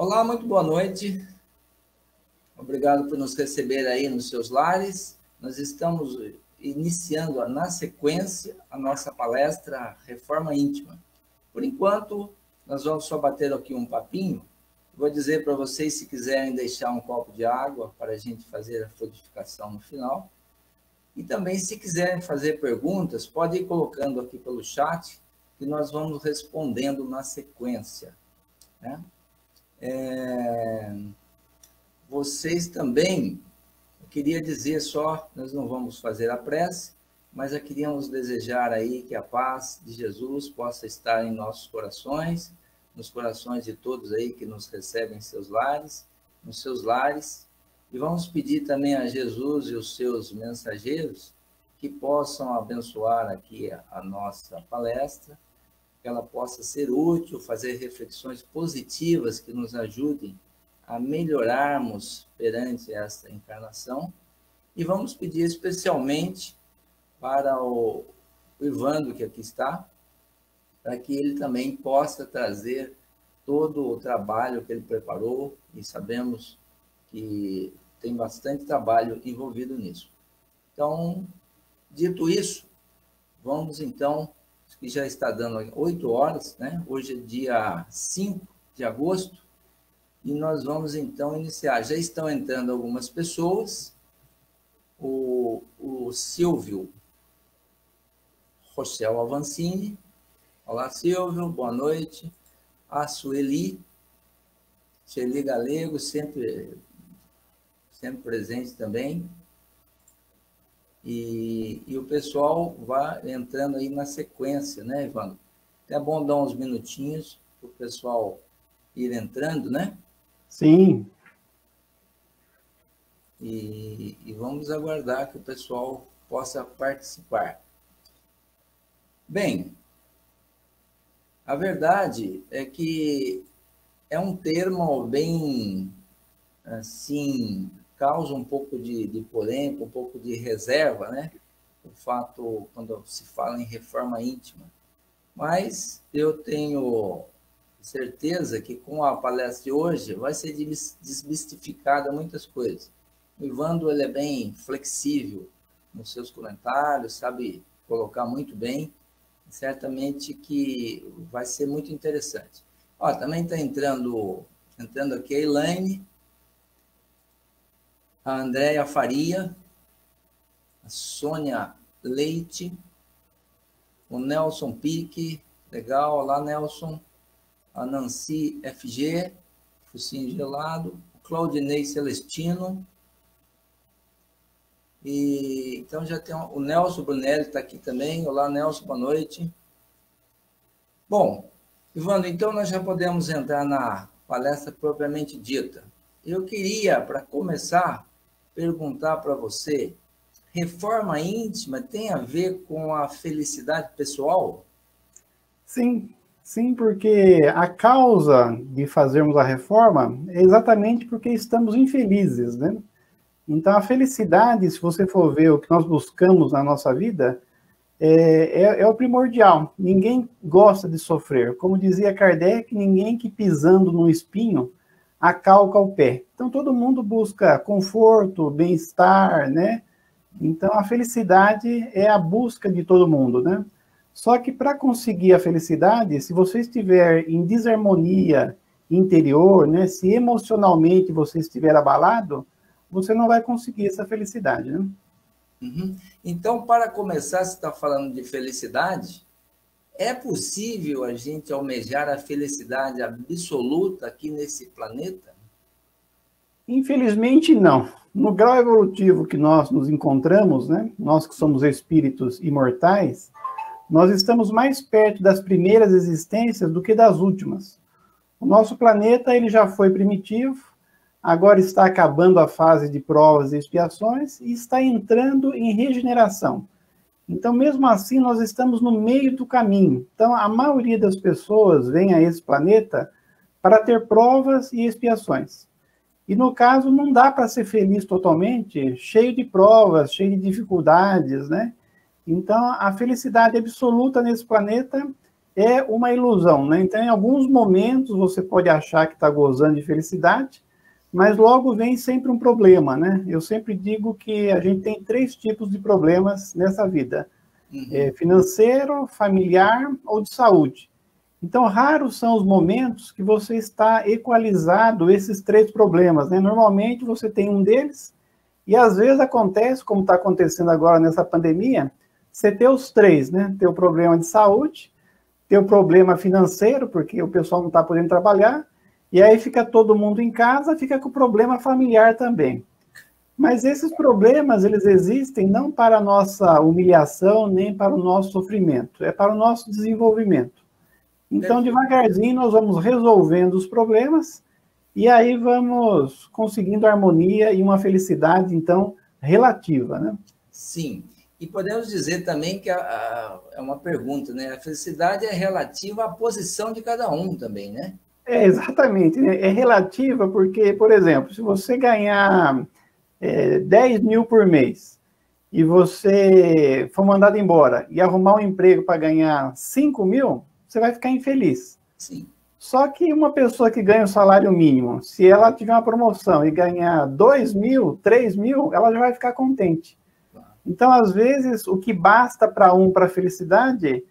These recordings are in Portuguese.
Olá, muito boa noite. Obrigado por nos receber aí nos seus lares. Nós estamos iniciando na sequência a nossa palestra Reforma Íntima. Por enquanto, nós vamos só bater aqui um papinho. Vou dizer para vocês, se quiserem deixar um copo de água para a gente fazer a frutificação no final. E também, se quiserem fazer perguntas, pode ir colocando aqui pelo chat, que nós vamos respondendo na sequência, né? Vocês também, eu queria dizer só, nós não vamos fazer a prece, mas queríamos desejar aí que a paz de Jesus possa estar em nossos corações, nos corações de todos aí que nos recebem em seus lares, nos seus lares, e vamos pedir também a Jesus e os seus mensageiros que possam abençoar aqui a nossa palestra, que ela possa ser útil, fazer reflexões positivas que nos ajudem a melhorarmos perante esta encarnação. E vamos pedir especialmente para o Ivandro, que aqui está, para que ele também possa trazer todo o trabalho que ele preparou, e sabemos que tem bastante trabalho envolvido nisso. Então, dito isso, vamos então, que já está dando 8 horas, né? Hoje é dia 5 de agosto, e nós vamos então iniciar. Já estão entrando algumas pessoas, o Silvio Rochel Avancini. Olá, Silvio, boa noite. A Sueli Galego, sempre presente também. E o pessoal vai entrando aí na sequência, né, Ivandro? É bom dar uns minutinhos para o pessoal ir entrando, né? Sim. E vamos aguardar que o pessoal possa participar. Bem, a verdade é que é um termo bem, assim, causa um pouco de polêmica, um pouco de reserva, né? O fato, quando se fala em reforma íntima. Mas eu tenho certeza que com a palestra de hoje vai ser desmistificada muitas coisas. O Ivandro, ele é bem flexível nos seus comentários, sabe colocar muito bem. Certamente que vai ser muito interessante. Ó, também está entrando aqui a Elaine, a Andréia Faria, a Sônia Leite, o Nelson Pique, legal, olá Nelson, a Nancy FG, focinho gelado, o Claudinei Celestino, e então já tem o Nelson Brunelli está aqui também, olá Nelson, boa noite. Bom, Ivandro, então nós já podemos entrar na palestra propriamente dita. Eu queria, para começar, perguntar para você, reforma íntima tem a ver com a felicidade pessoal? Sim, porque a causa de fazermos a reforma é exatamente porque estamos infelizes, né? Então, a felicidade, se você for ver o que nós buscamos na nossa vida, é o primordial. Ninguém gosta de sofrer. Como dizia Kardec, ninguém que pisando num espinho acalca o pé. Então, todo mundo busca conforto, bem-estar, né? Então, a felicidade é a busca de todo mundo, né? Só que para conseguir a felicidade, se você estiver em desarmonia interior, né? Se emocionalmente você estiver abalado, você não vai conseguir essa felicidade, né? Uhum. Então, para começar, você está falando de felicidade, é possível a gente almejar a felicidade absoluta aqui nesse planeta? Infelizmente, não. No grau evolutivo que nós nos encontramos, né? Nós que somos espíritos imortais, nós estamos mais perto das primeiras existências do que das últimas. O nosso planeta ele já foi primitivo, agora está acabando a fase de provas e expiações e está entrando em regeneração. Então, mesmo assim, nós estamos no meio do caminho. Então, a maioria das pessoas vem a esse planeta para ter provas e expiações. E, no caso, não dá para ser feliz totalmente, cheio de provas, cheio de dificuldades, né? Então, a felicidade absoluta nesse planeta é uma ilusão, né? Então, em alguns momentos, você pode achar que está gozando de felicidade, mas logo vem sempre um problema, né? Eu sempre digo que a gente tem 3 tipos de problemas nessa vida. Financeiro, familiar ou de saúde. Então, raros são os momentos que você está equalizado esses 3 problemas, né? Normalmente, você tem um deles, e às vezes acontece, como está acontecendo agora nessa pandemia, você ter os 3, né? Ter o problema de saúde, ter o problema financeiro, porque o pessoal não está podendo trabalhar, e aí fica todo mundo em casa, fica com o problema familiar também. Mas esses problemas, eles existem não para a nossa humilhação, nem para o nosso sofrimento, é para o nosso desenvolvimento. Então, devagarzinho, nós vamos resolvendo os problemas, e aí vamos conseguindo harmonia e uma felicidade, então, relativa, né? Sim. E podemos dizer também que é uma pergunta, né? A felicidade é relativa à posição de cada um também, né? É, exatamente, né? É relativa porque, por exemplo, se você ganhar 10 mil por mês e você for mandado embora e arrumar um emprego para ganhar 5 mil, você vai ficar infeliz. Sim. Só que uma pessoa que ganha o salário mínimo, se ela tiver uma promoção e ganhar 2 mil, 3 mil, ela já vai ficar contente. Então, às vezes, o que basta para um para a felicidade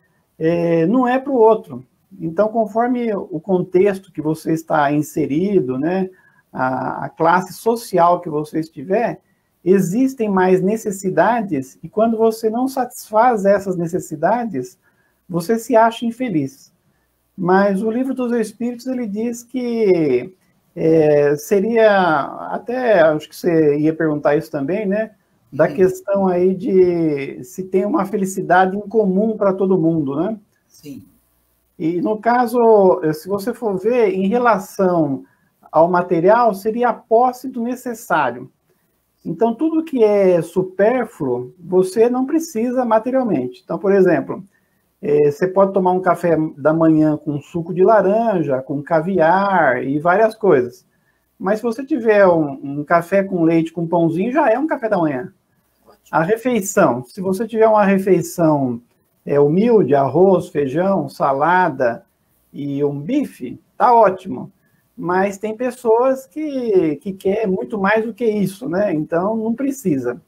não é para o outro. Então, conforme o contexto que você está inserido, né, a classe social que você estiver, existem mais necessidades, e quando você não satisfaz essas necessidades, você se acha infeliz. Mas o Livro dos Espíritos, ele diz que seria, até acho que você ia perguntar isso também, né, da questão aí de se tem uma felicidade em comum para todo mundo, né? Sim. E, no caso, se você for ver, em relação ao material, seria a posse do necessário. Então, tudo que é supérfluo, você não precisa materialmente. Então, por exemplo, você pode tomar um café da manhã com suco de laranja, com caviar e várias coisas. Mas se você tiver um café com leite com pãozinho, já é um café da manhã. A refeição, se você tiver uma refeição humilde, arroz, feijão, salada e um bife, tá ótimo. Mas tem pessoas que querem muito mais do que isso, né? Então, não precisa.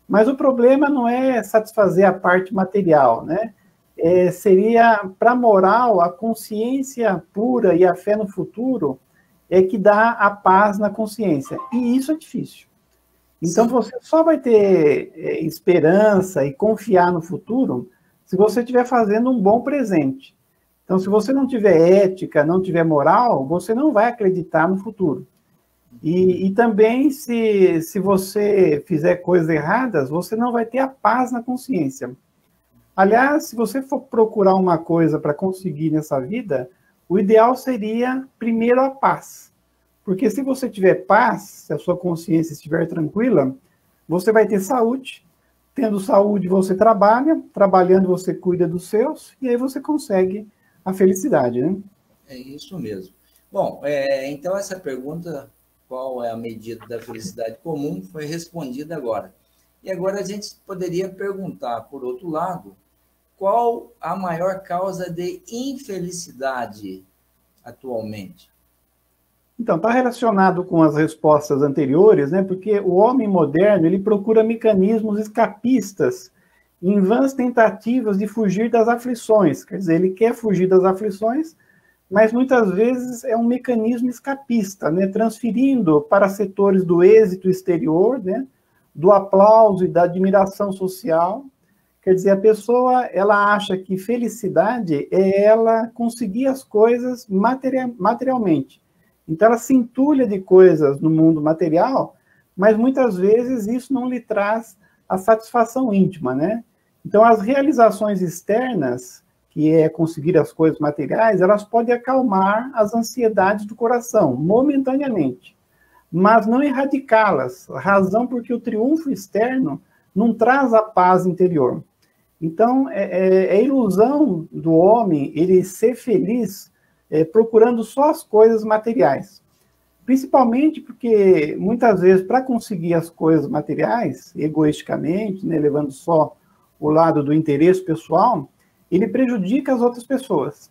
Mas o problema não é satisfazer a parte material, né? Seria, para a moral, a consciência pura e a fé no futuro é que dá a paz na consciência. E isso é difícil. Então, você só vai ter esperança e confiar no futuro se você estiver fazendo um bom presente. Então, se você não tiver ética, não tiver moral, você não vai acreditar no futuro. E também, se você fizer coisas erradas, você não vai ter a paz na consciência. Aliás, se você for procurar uma coisa para conseguir nessa vida, o ideal seria, primeiro, a paz. Porque se você tiver paz, se a sua consciência estiver tranquila, você vai ter saúde. Tendo saúde, você trabalha. Trabalhando, você cuida dos seus. E aí você consegue a felicidade, né? É isso mesmo. Bom, então essa pergunta, qual é a medida da felicidade comum, foi respondida agora. E agora a gente poderia perguntar, por outro lado, qual a maior causa de infelicidade atualmente? Então, está relacionado com as respostas anteriores, né? Porque o homem moderno, ele procura mecanismos escapistas em vãs tentativas de fugir das aflições. Quer dizer, ele quer fugir das aflições, mas muitas vezes é um mecanismo escapista, né? Transferindo para setores do êxito exterior, né? Do aplauso e da admiração social. Quer dizer, a pessoa, ela acha que felicidade é ela conseguir as coisas materialmente. Então, ela se entulha de coisas no mundo material, mas muitas vezes isso não lhe traz a satisfação íntima, né? Então, as realizações externas, que é conseguir as coisas materiais, elas podem acalmar as ansiedades do coração, momentaneamente, mas não erradicá-las, razão porque o triunfo externo não traz a paz interior. Então, é ilusão do homem ele ser feliz procurando só as coisas materiais. Principalmente porque, muitas vezes, para conseguir as coisas materiais, egoisticamente, né, levando só o lado do interesse pessoal, ele prejudica as outras pessoas.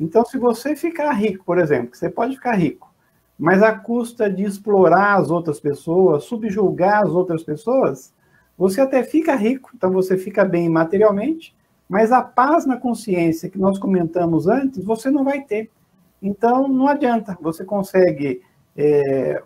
Então, se você ficar rico, por exemplo, você pode ficar rico, mas à custa de explorar as outras pessoas, subjugar as outras pessoas, você até fica rico, então você fica bem materialmente, mas a paz na consciência que nós comentamos antes, você não vai ter. Então, não adianta, você consegue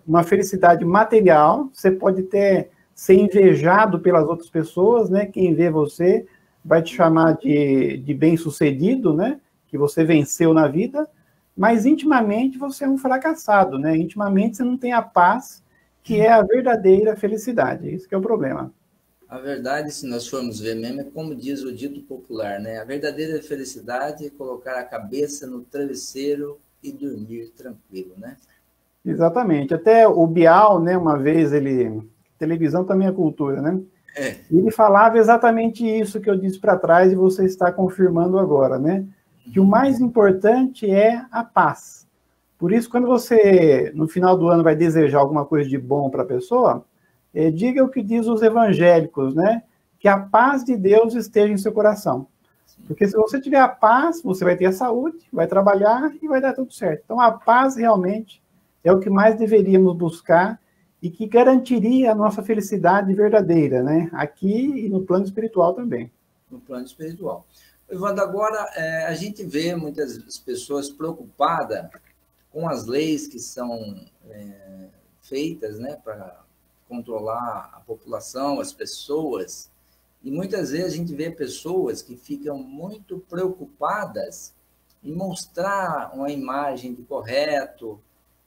uma felicidade material, você pode até ser invejado pelas outras pessoas, né? Quem vê você vai te chamar de bem-sucedido, né? Que você venceu na vida, mas intimamente você é um fracassado, né? Intimamente você não tem a paz, que é a verdadeira felicidade. Isso que é o problema. A verdade, se nós formos ver mesmo, é como diz o dito popular, né? A verdadeira felicidade é colocar a cabeça no travesseiro e dormir tranquilo, né? Exatamente. Até o Bial, né, uma vez, televisão também é cultura, né? Ele falava exatamente isso que eu disse para trás e você está confirmando agora, né? Que o mais importante é a paz. Por isso, quando você, no final do ano, vai desejar alguma coisa de bom para a pessoa, diga o que diz os evangélicos, né? Que a paz de Deus esteja em seu coração. Porque se você tiver a paz, você vai ter a saúde, vai trabalhar e vai dar tudo certo. Então, a paz realmente é o que mais deveríamos buscar e que garantiria a nossa felicidade verdadeira, né? Aqui e no plano espiritual também. No plano espiritual. Evandro, agora a gente vê muitas pessoas preocupadas com as leis que são feitas, né, para controlar a população, as pessoas, e muitas vezes a gente vê pessoas que ficam muito preocupadas em mostrar uma imagem de correto,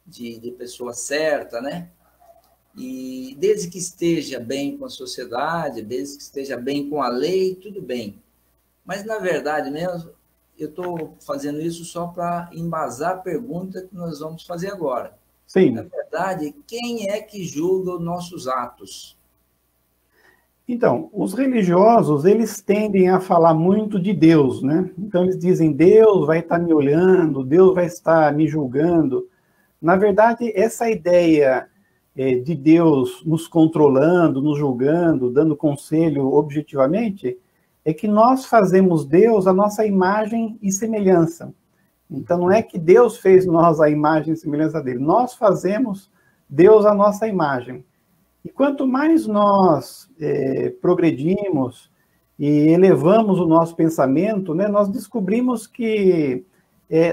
de pessoa certa, né? E desde que esteja bem com a sociedade, desde que esteja bem com a lei, tudo bem. Mas, na verdade mesmo, eu estou fazendo isso só para embasar a pergunta que nós vamos fazer agora. Sim. Na verdade, quem é que julga os nossos atos? Então, os religiosos, eles tendem a falar muito de Deus, né? Então, eles dizem, Deus vai estar me olhando, Deus vai estar me julgando. Na verdade, essa ideia de Deus nos controlando, nos julgando, dando conselho objetivamente, é que nós fazemos Deus a nossa imagem e semelhança. Então, não é que Deus fez nós a imagem e semelhança dele, nós fazemos Deus a nossa imagem. E quanto mais nós progredimos e elevamos o nosso pensamento, né, nós descobrimos que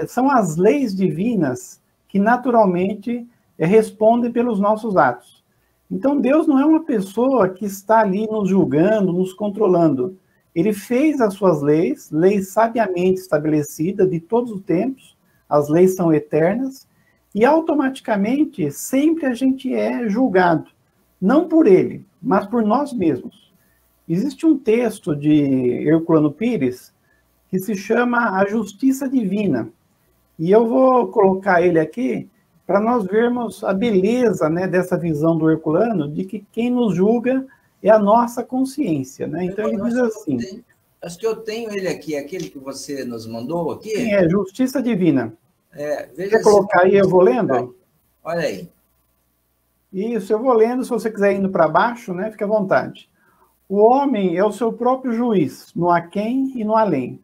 são as leis divinas que naturalmente respondem pelos nossos atos. Então, Deus não é uma pessoa que está ali nos julgando, nos controlando. Ele fez as suas leis, leis sabiamente estabelecidas de todos os tempos, as leis são eternas, e automaticamente sempre a gente é julgado, não por ele, mas por nós mesmos. Existe um texto de Herculano Pires que se chama A Justiça Divina, e eu vou colocar ele aqui para nós vermos a beleza, né, dessa visão do Herculano, de que quem nos julga é a nossa consciência, né? Então ele diz assim... Acho que eu tenho ele aqui, aquele que você nos mandou aqui. Sim, é Justiça Divina. Veja. Quer colocar aí, eu vou lendo? Olha aí. Isso, eu vou lendo, se você quiser indo para baixo, né, fique à vontade. O homem é o seu próprio juiz, no aquém e no além.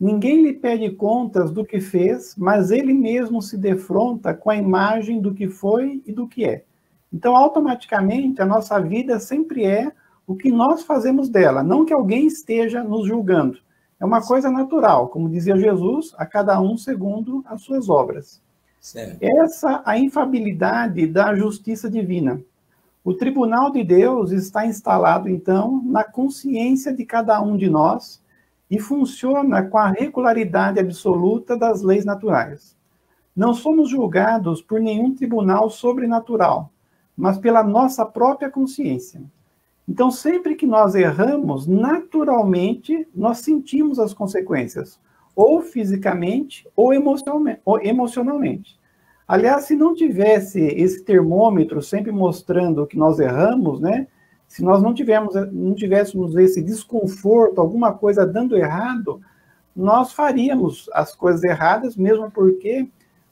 Ninguém lhe pede contas do que fez, mas ele mesmo se defronta com a imagem do que foi e do que é. Então, automaticamente, a nossa vida sempre é o que nós fazemos dela, não que alguém esteja nos julgando. É uma coisa natural, como dizia Jesus, a cada um segundo as suas obras. Certo. Essa a infabilidade da justiça divina. O tribunal de Deus está instalado, então, na consciência de cada um de nós e funciona com a regularidade absoluta das leis naturais. Não somos julgados por nenhum tribunal sobrenatural, mas pela nossa própria consciência. Então, sempre que nós erramos, naturalmente, nós sentimos as consequências, ou fisicamente, ou emocionalmente. Aliás, se não tivesse esse termômetro sempre mostrando que nós erramos, né? Se nós não tivéssemos esse desconforto, alguma coisa dando errado, nós faríamos as coisas erradas, mesmo porque,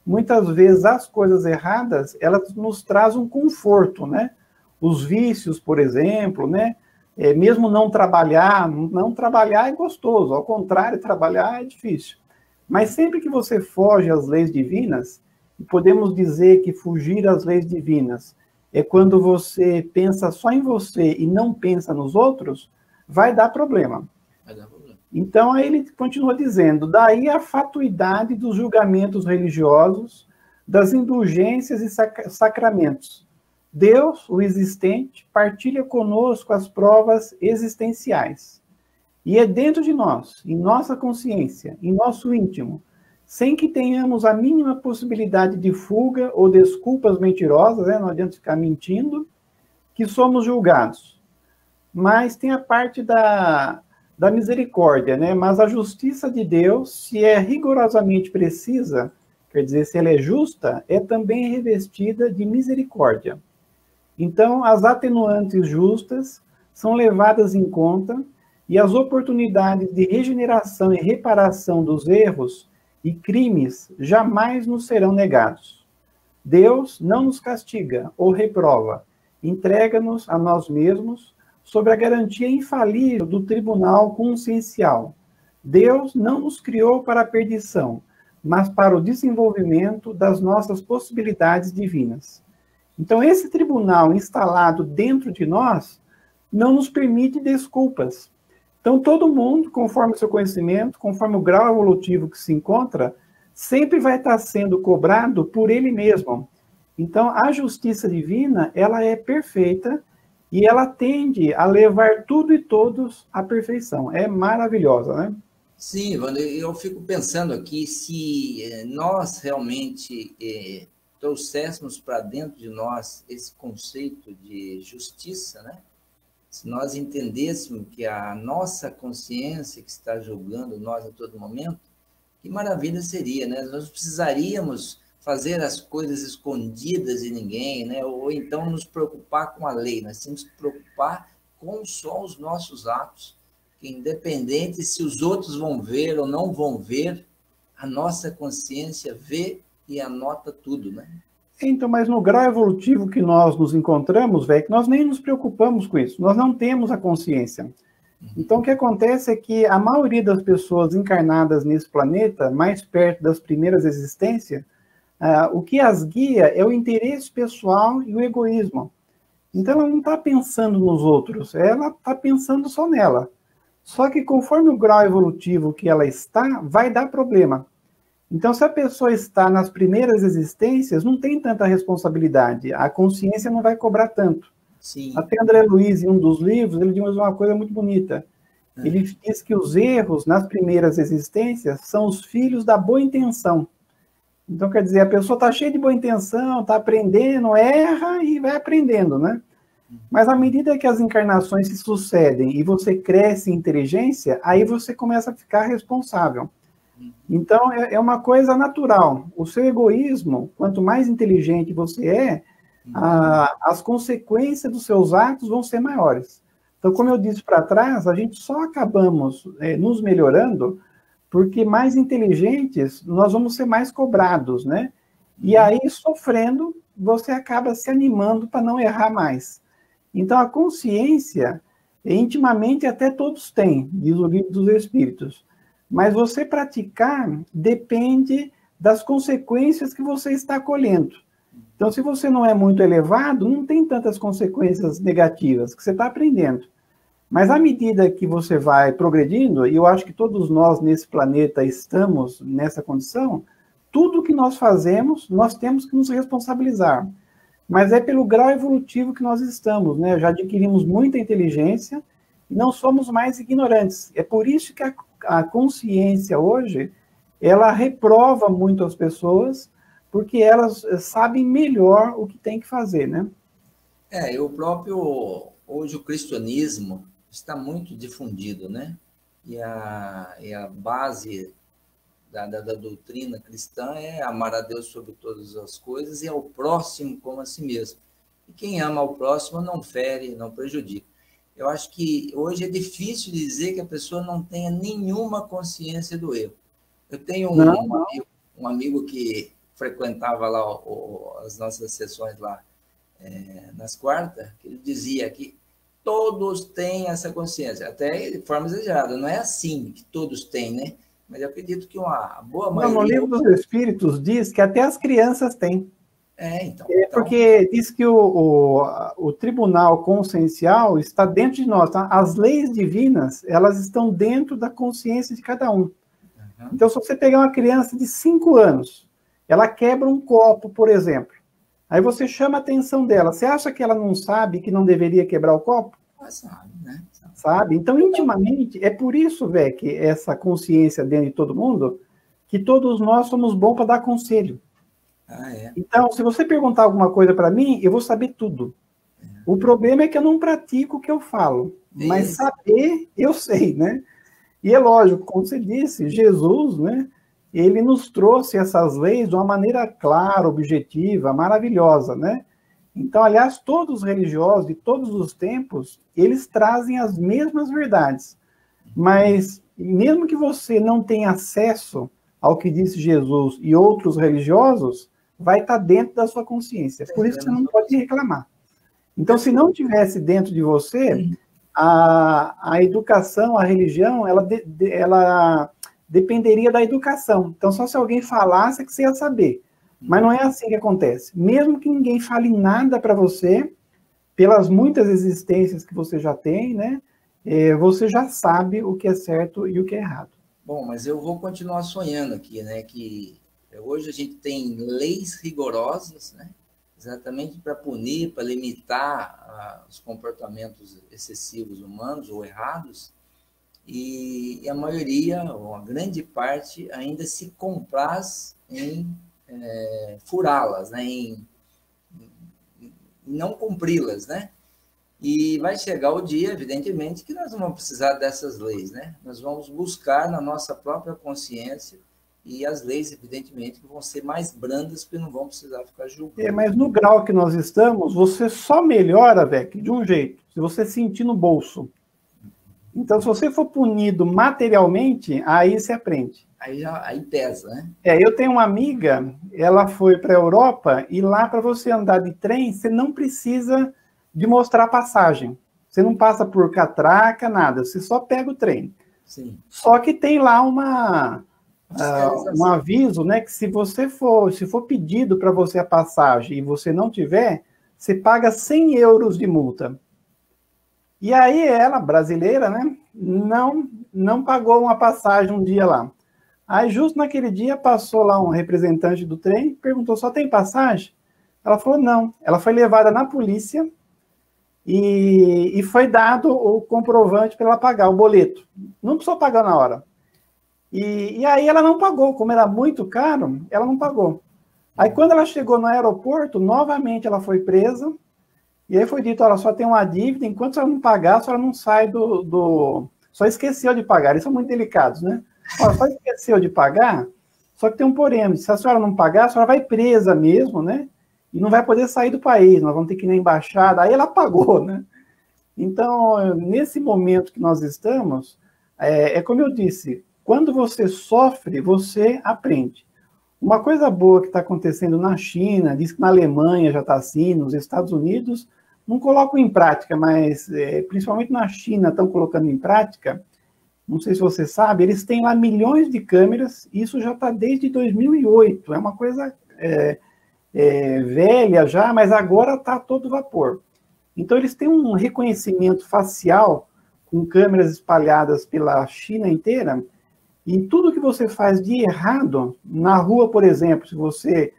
muitas vezes, as coisas erradas, elas nos trazem um conforto, né? Os vícios, por exemplo, né? mesmo não trabalhar é gostoso, ao contrário, trabalhar é difícil. Mas sempre que você foge às leis divinas, e podemos dizer que fugir às leis divinas é quando você pensa só em você e não pensa nos outros, vai dar problema. Então, aí ele continua dizendo, daí a fatuidade dos julgamentos religiosos, das indulgências e sacramentos. Deus, o existente, partilha conosco as provas existenciais. E é dentro de nós, em nossa consciência, em nosso íntimo, sem que tenhamos a mínima possibilidade de fuga ou desculpas mentirosas, não adianta ficar mentindo, que somos julgados. Mas tem a parte da misericórdia, né? Mas a justiça de Deus, se é rigorosamente precisa, quer dizer, se ela é justa, é também revestida de misericórdia. Então, as atenuantes justas são levadas em conta e as oportunidades de regeneração e reparação dos erros e crimes jamais nos serão negados. Deus não nos castiga ou reprova, entrega-nos a nós mesmos sob a garantia infalível do tribunal consciencial. Deus não nos criou para a perdição, mas para o desenvolvimento das nossas possibilidades divinas. Então, esse tribunal instalado dentro de nós não nos permite desculpas. Então, todo mundo, conforme o seu conhecimento, conforme o grau evolutivo que se encontra, sempre vai estar sendo cobrado por ele mesmo. Então, a justiça divina, ela é perfeita e ela tende a levar tudo e todos à perfeição. É maravilhosa, né? Sim, Wander, eu fico pensando aqui se nós realmente trouxéssemos para dentro de nós esse conceito de justiça, né? Se nós entendêssemos que a nossa consciência que está julgando nós a todo momento, que maravilha seria, né? Nós precisaríamos fazer as coisas escondidas de ninguém, né? Ou então nos preocupar com a lei. Nós temos que preocupar com só os nossos atos, que independente se os outros vão ver ou não vão ver, a nossa consciência vê e anota tudo, né? Então, mas no grau evolutivo que nós nos encontramos, velho, que nós nem nos preocupamos com isso, nós não temos a consciência. Então, o que acontece é que a maioria das pessoas encarnadas nesse planeta, mais perto das primeiras existências, o que as guia é o interesse pessoal e o egoísmo. Então, ela não está pensando nos outros, ela está pensando só nela. Só que conforme o grau evolutivo que ela está, vai dar problema. Então, se a pessoa está nas primeiras existências, não tem tanta responsabilidade, a consciência não vai cobrar tanto. Sim. Até André Luiz, em um dos livros, ele diz uma coisa muito bonita. Ele diz que os erros nas primeiras existências são os filhos da boa intenção. Então, quer dizer, a pessoa está cheia de boa intenção, está aprendendo, erra e vai aprendendo, né? Mas à medida que as encarnações se sucedem e você cresce em inteligência, aí você começa a ficar responsável. Então, é uma coisa natural. O seu egoísmo, quanto mais inteligente você é, as consequências dos seus atos vão ser maiores. Então, como eu disse para trás, a gente só acabamos nos melhorando porque mais inteligentes nós vamos ser mais cobrados, né? E aí, sofrendo, você acaba se animando para não errar mais. Então, a consciência, intimamente, até todos têm, diz o Livro dos Espíritos. Mas você praticar depende das consequências que você está colhendo. Então, se você não é muito elevado, não tem tantas consequências negativas, que você está aprendendo. Mas à medida que você vai progredindo, e eu acho que todos nós nesse planeta estamos nessa condição, tudo que nós fazemos, nós temos que nos responsabilizar. Mas é pelo grau evolutivo que nós estamos, né? Já adquirimos muita inteligência e não somos mais ignorantes. É por isso que a consciência hoje, ela reprova muito as pessoas, porque elas sabem melhor o que tem que fazer, né? Hoje o cristianismo está muito difundido, né? E a base da doutrina cristã é amar a Deus sobre todas as coisas e ao próximo como a si mesmo. E quem ama ao próximo não fere, não prejudica. Eu acho que hoje é difícil dizer que a pessoa não tenha nenhuma consciência do erro. Eu tenho um amigo que frequentava lá as nossas sessões lá nas quartas, que ele dizia que todos têm essa consciência, até de forma exagerada. Não é assim que todos têm, né? Mas eu acredito que uma boa maioria... No Livro dos Espíritos diz que até as crianças têm. Então. Porque diz que o tribunal consciencial está dentro de nós. Tá? As leis divinas, elas estão dentro da consciência de cada um. Uhum. Então, se você pegar uma criança de 5 anos, ela quebra um copo, por exemplo. Aí você chama a atenção dela. Você acha que ela não sabe que não deveria quebrar o copo? Sabe, né? Sabe? Então, intimamente, é por isso, que essa consciência dentro de todo mundo, que todos nós somos bons para dar conselho. Então, se você perguntar alguma coisa para mim, eu vou saber tudo. O problema é que eu não pratico o que eu falo, mas saber, eu sei, né? E é lógico, como você disse, Jesus, né? Ele nos trouxe essas leis de uma maneira clara, objetiva, maravilhosa, né? Então, aliás, todos os religiosos de todos os tempos, eles trazem as mesmas verdades. Mas, mesmo que você não tenha acesso ao que disse Jesus e outros religiosos, vai estar dentro da sua consciência. Por isso que você não pode reclamar. Então, se não tivesse dentro de você, a educação, a religião, ela dependeria da educação. Então, só se alguém falasse que você ia saber. Mas não é assim que acontece. Mesmo que ninguém fale nada para você, pelas muitas existências que você já tem, né, você já sabe o que é certo e o que é errado. Bom, mas eu vou continuar sonhando aqui, né, que hoje a gente tem leis rigorosas, né, exatamente para punir, para limitar os comportamentos excessivos humanos ou errados, e a maioria, ou a grande parte, ainda se compraz em furá-las, né, em não cumpri-las, né? E vai chegar o dia, evidentemente, que nós não vamos precisar dessas leis, né? Nós vamos buscar na nossa própria consciência, e as leis, evidentemente, vão ser mais brandas, porque não vão precisar ficar julgando. Mas no grau que nós estamos, você só melhora, Vec, de um jeito, se você sentir no bolso. Então, se você for punido materialmente, aí você aprende. Aí pesa, né? Eu tenho uma amiga, ela foi para a Europa, e lá, para você andar de trem, você não precisa de mostrar passagem. Você não passa por catraca, nada, você só pega o trem. Sim. Só que tem lá um aviso, né, que se for pedido para você a passagem e você não tiver, você paga 100 euros de multa. E aí ela, brasileira, né, não pagou uma passagem um dia lá. Aí justo naquele dia passou lá um representante do trem, perguntou, só tem passagem? Ela falou, não. Ela foi levada na polícia e foi dado o comprovante para ela pagar, o boleto. Não precisou pagar na hora. E aí ela não pagou, como era muito caro, ela não pagou. Aí quando ela chegou no aeroporto, novamente ela foi presa, e aí foi dito, ela só tem uma dívida, enquanto ela não pagar, a senhora não sai Só esqueceu de pagar, eles são muito delicados, né? Só esqueceu de pagar, só que tem um porém, se a senhora não pagar, a senhora vai presa mesmo, né? E não vai poder sair do país, nós vamos ter que ir na embaixada, aí ela pagou, né? Então, nesse momento que nós estamos, como eu disse, quando você sofre, você aprende. Uma coisa boa que está acontecendo na China, diz que na Alemanha já está assim, nos Estados Unidos, não colocam em prática, mas principalmente na China estão colocando em prática, não sei se você sabe, eles têm lá milhões de câmeras, isso já está desde 2008, é uma coisa velha já, mas agora está a todo vapor. Então eles têm um reconhecimento facial com câmeras espalhadas pela China inteira, e tudo que você faz de errado, na rua, por exemplo, se você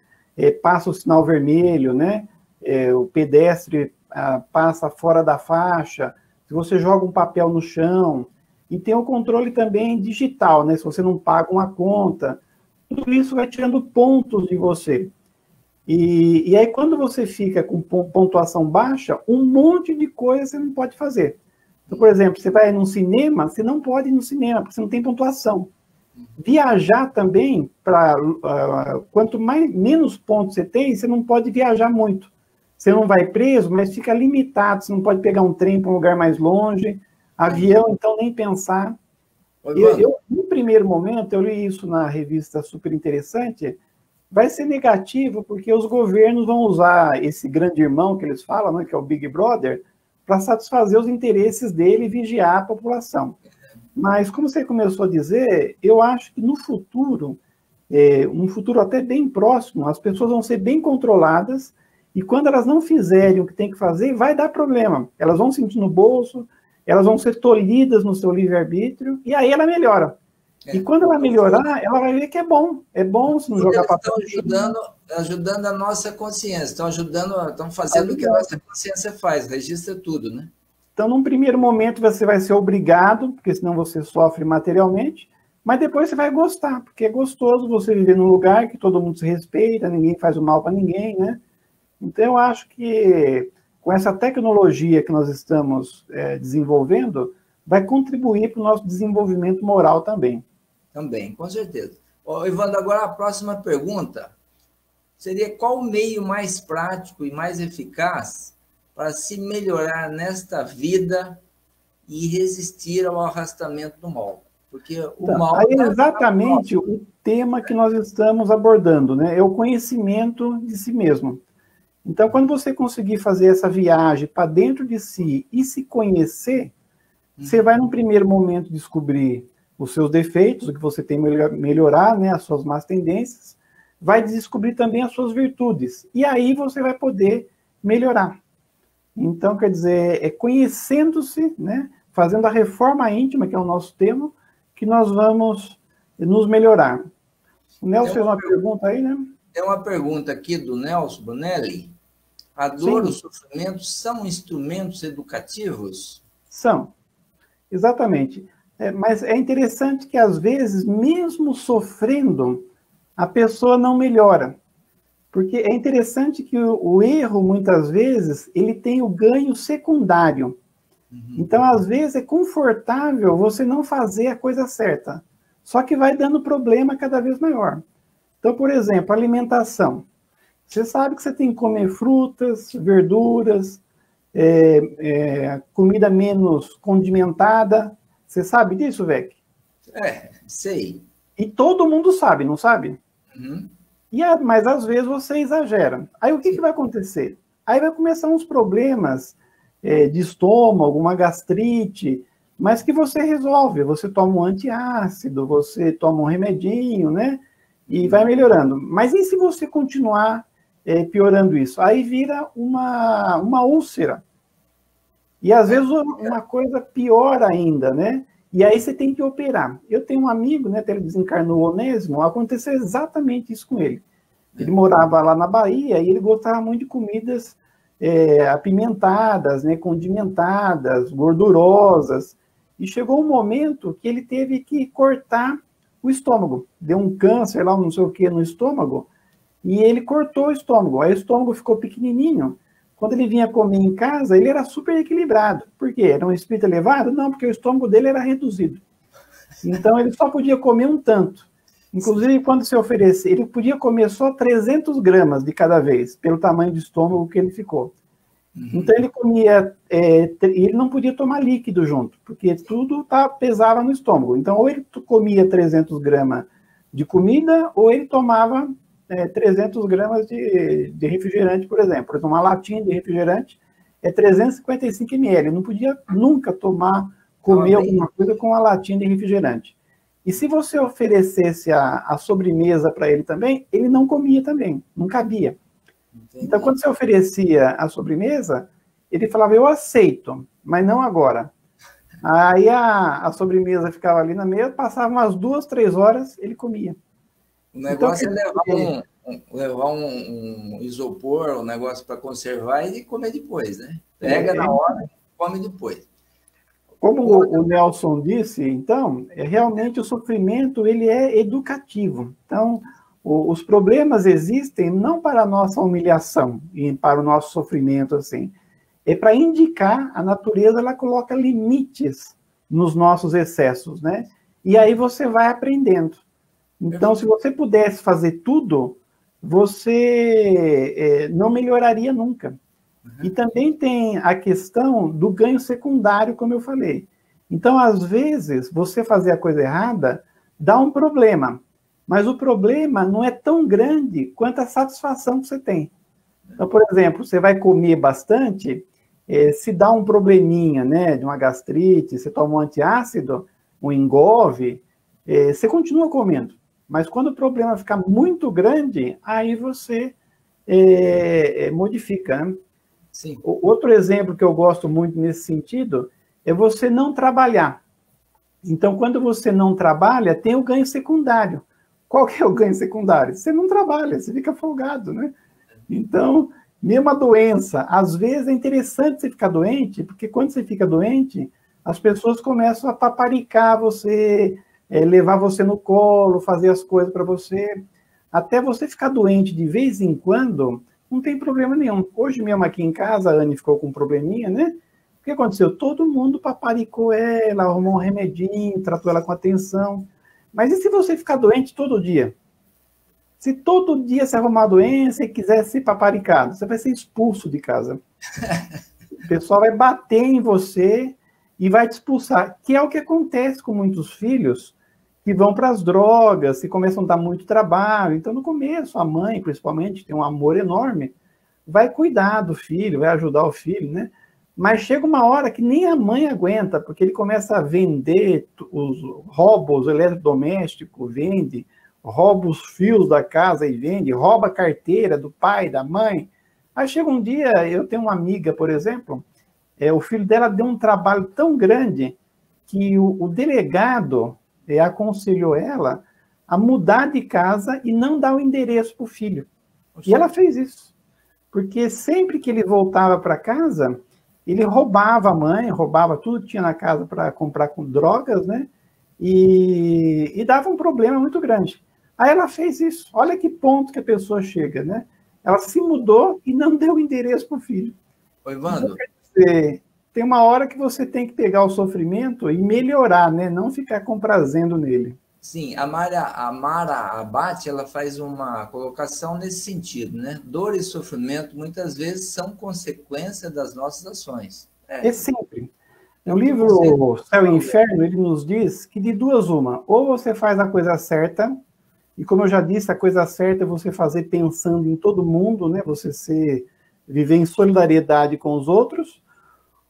passa o sinal vermelho, né, o pedestre passa fora da faixa, se você joga um papel no chão, e tem o controle também digital, né, se você não paga uma conta, tudo isso vai tirando pontos de você. E aí, quando você fica com pontuação baixa, um monte de coisa você não pode fazer. Então, por exemplo, você vai num cinema, você não pode ir no cinema, porque você não tem pontuação. Viajar também, quanto menos pontos você tem, você não pode viajar muito. Você não vai preso, mas fica limitado, você não pode pegar um trem para um lugar mais longe, avião, então nem pensar. No primeiro momento, eu li isso na revista Super Interessante, vai ser negativo, porque os governos vão usar esse grande irmão que eles falam, né, que é o Big Brother, para satisfazer os interesses dele e vigiar a população. Mas, como você começou a dizer, eu acho que no futuro, um futuro até bem próximo, as pessoas vão ser bem controladas e quando elas não fizerem o que tem que fazer, vai dar problema. Elas vão sentir no bolso, elas vão ser tolhidas no seu livre-arbítrio e aí ela melhora. E quando ela melhorar, ela vai ver que é bom se não jogar papel. Estão ajudando a nossa consciência, estão fazendo o que a nossa consciência faz, registra tudo, né? Então, num primeiro momento, você vai ser obrigado, porque senão você sofre materialmente, mas depois você vai gostar, porque é gostoso você viver num lugar que todo mundo se respeita, ninguém faz o mal para ninguém, né? Então, eu acho que com essa tecnologia que nós estamos desenvolvendo, vai contribuir para o nosso desenvolvimento moral também. Também, com certeza. Evandro, agora a próxima pergunta seria qual o meio mais prático e mais eficaz para se melhorar nesta vida e resistir ao arrastamento do mal? Porque o mal... É exatamente o tema que nós estamos abordando, né? É o conhecimento de si mesmo. Então, quando você conseguir fazer essa viagem para dentro de si e se conhecer, você vai, num primeiro momento, descobrir os seus defeitos, o que você tem que melhorar, né, as suas más tendências, vai descobrir também as suas virtudes. E aí você vai poder melhorar. Então, quer dizer, é conhecendo-se, né, fazendo a reforma íntima, que é o nosso tema, que nós vamos nos melhorar. O Nelson fez uma pergunta aí, né? Tem uma pergunta aqui do Nelson Bonelli. A dor e o sofrimento são instrumentos educativos? São, exatamente. Mas é interessante que, às vezes, mesmo sofrendo, a pessoa não melhora. Porque é interessante que o erro, muitas vezes, ele tem o ganho secundário. Então, às vezes, é confortável você não fazer a coisa certa. Só que vai dando problema cada vez maior. Então, por exemplo, alimentação. Você sabe que você tem que comer frutas, verduras, comida menos condimentada. Você sabe disso, Vec? Sei. E todo mundo sabe, não sabe? Mas às vezes você exagera. Aí o que vai acontecer? Aí vai começar uns problemas de estômago, uma gastrite, mas que você resolve. Você toma um antiácido, você toma um remedinho, né? E vai melhorando. Mas e se você continuar piorando isso? Aí vira uma úlcera. E às vezes uma coisa pior ainda, né? E aí você tem que operar. Eu tenho um amigo, né? Ele desencarnou, Onésimo, aconteceu exatamente isso com ele. Ele morava lá na Bahia e ele gostava muito de comidas apimentadas, né? Condimentadas, gordurosas. E chegou um momento que ele teve que cortar o estômago. Deu um câncer lá, não sei o que, no estômago, e ele cortou o estômago. Aí o estômago ficou pequenininho. Quando ele vinha comer em casa, ele era super equilibrado. Por quê? Era um espírito elevado? Não, porque o estômago dele era reduzido. Então, ele só podia comer um tanto. Inclusive, quando se oferecer, ele podia comer só 300 gramas de cada vez, pelo tamanho do estômago que ele ficou. Então, ele comia... ele não podia tomar líquido junto, porque tudo pesava no estômago. Então, ou ele comia 300 gramas de comida, ou ele tomava 300 gramas de refrigerante, por exemplo. Uma latinha de refrigerante é 355 ml. Ele não podia nunca comer alguma coisa com uma latinha de refrigerante. E se você oferecesse a sobremesa para ele também, ele não comia também, não cabia. Entendi. Então, quando você oferecia a sobremesa, ele falava, eu aceito, mas não agora. Aí a sobremesa ficava ali na mesa, passava umas 2, 3 horas, ele comia. O negócio é levar um isopor, um negócio para conservar e comer depois, né? Pega na hora e come depois. Como o Nelson disse, então, realmente o sofrimento ele é educativo. Então, os problemas existem não para a nossa humilhação e para o nosso sofrimento, assim. É para indicar, a natureza ela coloca limites nos nossos excessos, né? E aí você vai aprendendo. Então, se você pudesse fazer tudo, você não melhoraria nunca. E também tem a questão do ganho secundário, como eu falei. Então, às vezes, você fazer a coisa errada dá um problema, mas o problema não é tão grande quanto a satisfação que você tem. Então, por exemplo, você vai comer bastante se dá um probleminha, né, de uma gastrite, você toma um antiácido, um Engove, você continua comendo. Mas quando o problema ficar muito grande, aí você modifica, né? Sim. Outro exemplo que eu gosto muito nesse sentido é você não trabalhar. Então, quando você não trabalha, tem o ganho secundário. Qual que é o ganho secundário? Você não trabalha, você fica folgado, né? Então, mesmo a doença, às vezes é interessante você ficar doente, porque quando você fica doente, as pessoas começam a paparicar você, levar você no colo, fazer as coisas para você. Até você ficar doente de vez em quando, não tem problema nenhum. Hoje mesmo aqui em casa, a Anne ficou com um probleminha, né? O que aconteceu? Todo mundo paparicou ela, arrumou um remedinho, tratou ela com atenção. Mas e se você ficar doente todo dia? Se todo dia você arrumar uma doença e quiser ser paparicado, você vai ser expulso de casa. O pessoal vai bater em você e vai te expulsar, que é o que acontece com muitos filhos que vão para as drogas, que começam a dar muito trabalho. Então, no começo, a mãe, principalmente, tem um amor enorme, vai cuidar do filho, vai ajudar o filho, né? Mas chega uma hora que nem a mãe aguenta, porque ele começa a vender rouba os eletrodomésticos, vende, rouba os fios da casa e vende, rouba a carteira do pai, da mãe. Aí chega um dia, eu tenho uma amiga, por exemplo, o filho dela deu um trabalho tão grande que o delegado aconselhou ela a mudar de casa e não dar o endereço para o filho. E ela fez isso, porque sempre que ele voltava para casa, ele roubava a mãe, roubava tudo que tinha na casa para comprar com drogas, né? E dava um problema muito grande. Aí ela fez isso. Olha que ponto que a pessoa chega, né? Ela se mudou e não deu o endereço para o filho. Oi, Vando. Então, tem uma hora que você tem que pegar o sofrimento e melhorar, né? Não ficar comprazendo nele. Sim, a Mara Abate, ela faz uma colocação nesse sentido, né? Dor e sofrimento muitas vezes são consequência das nossas ações. É sempre. No livro Céu e Inferno, ele nos diz que de duas uma, ou você faz a coisa certa, e como eu já disse, a coisa certa é você fazer pensando em todo mundo, né? Você viver em solidariedade com os outros,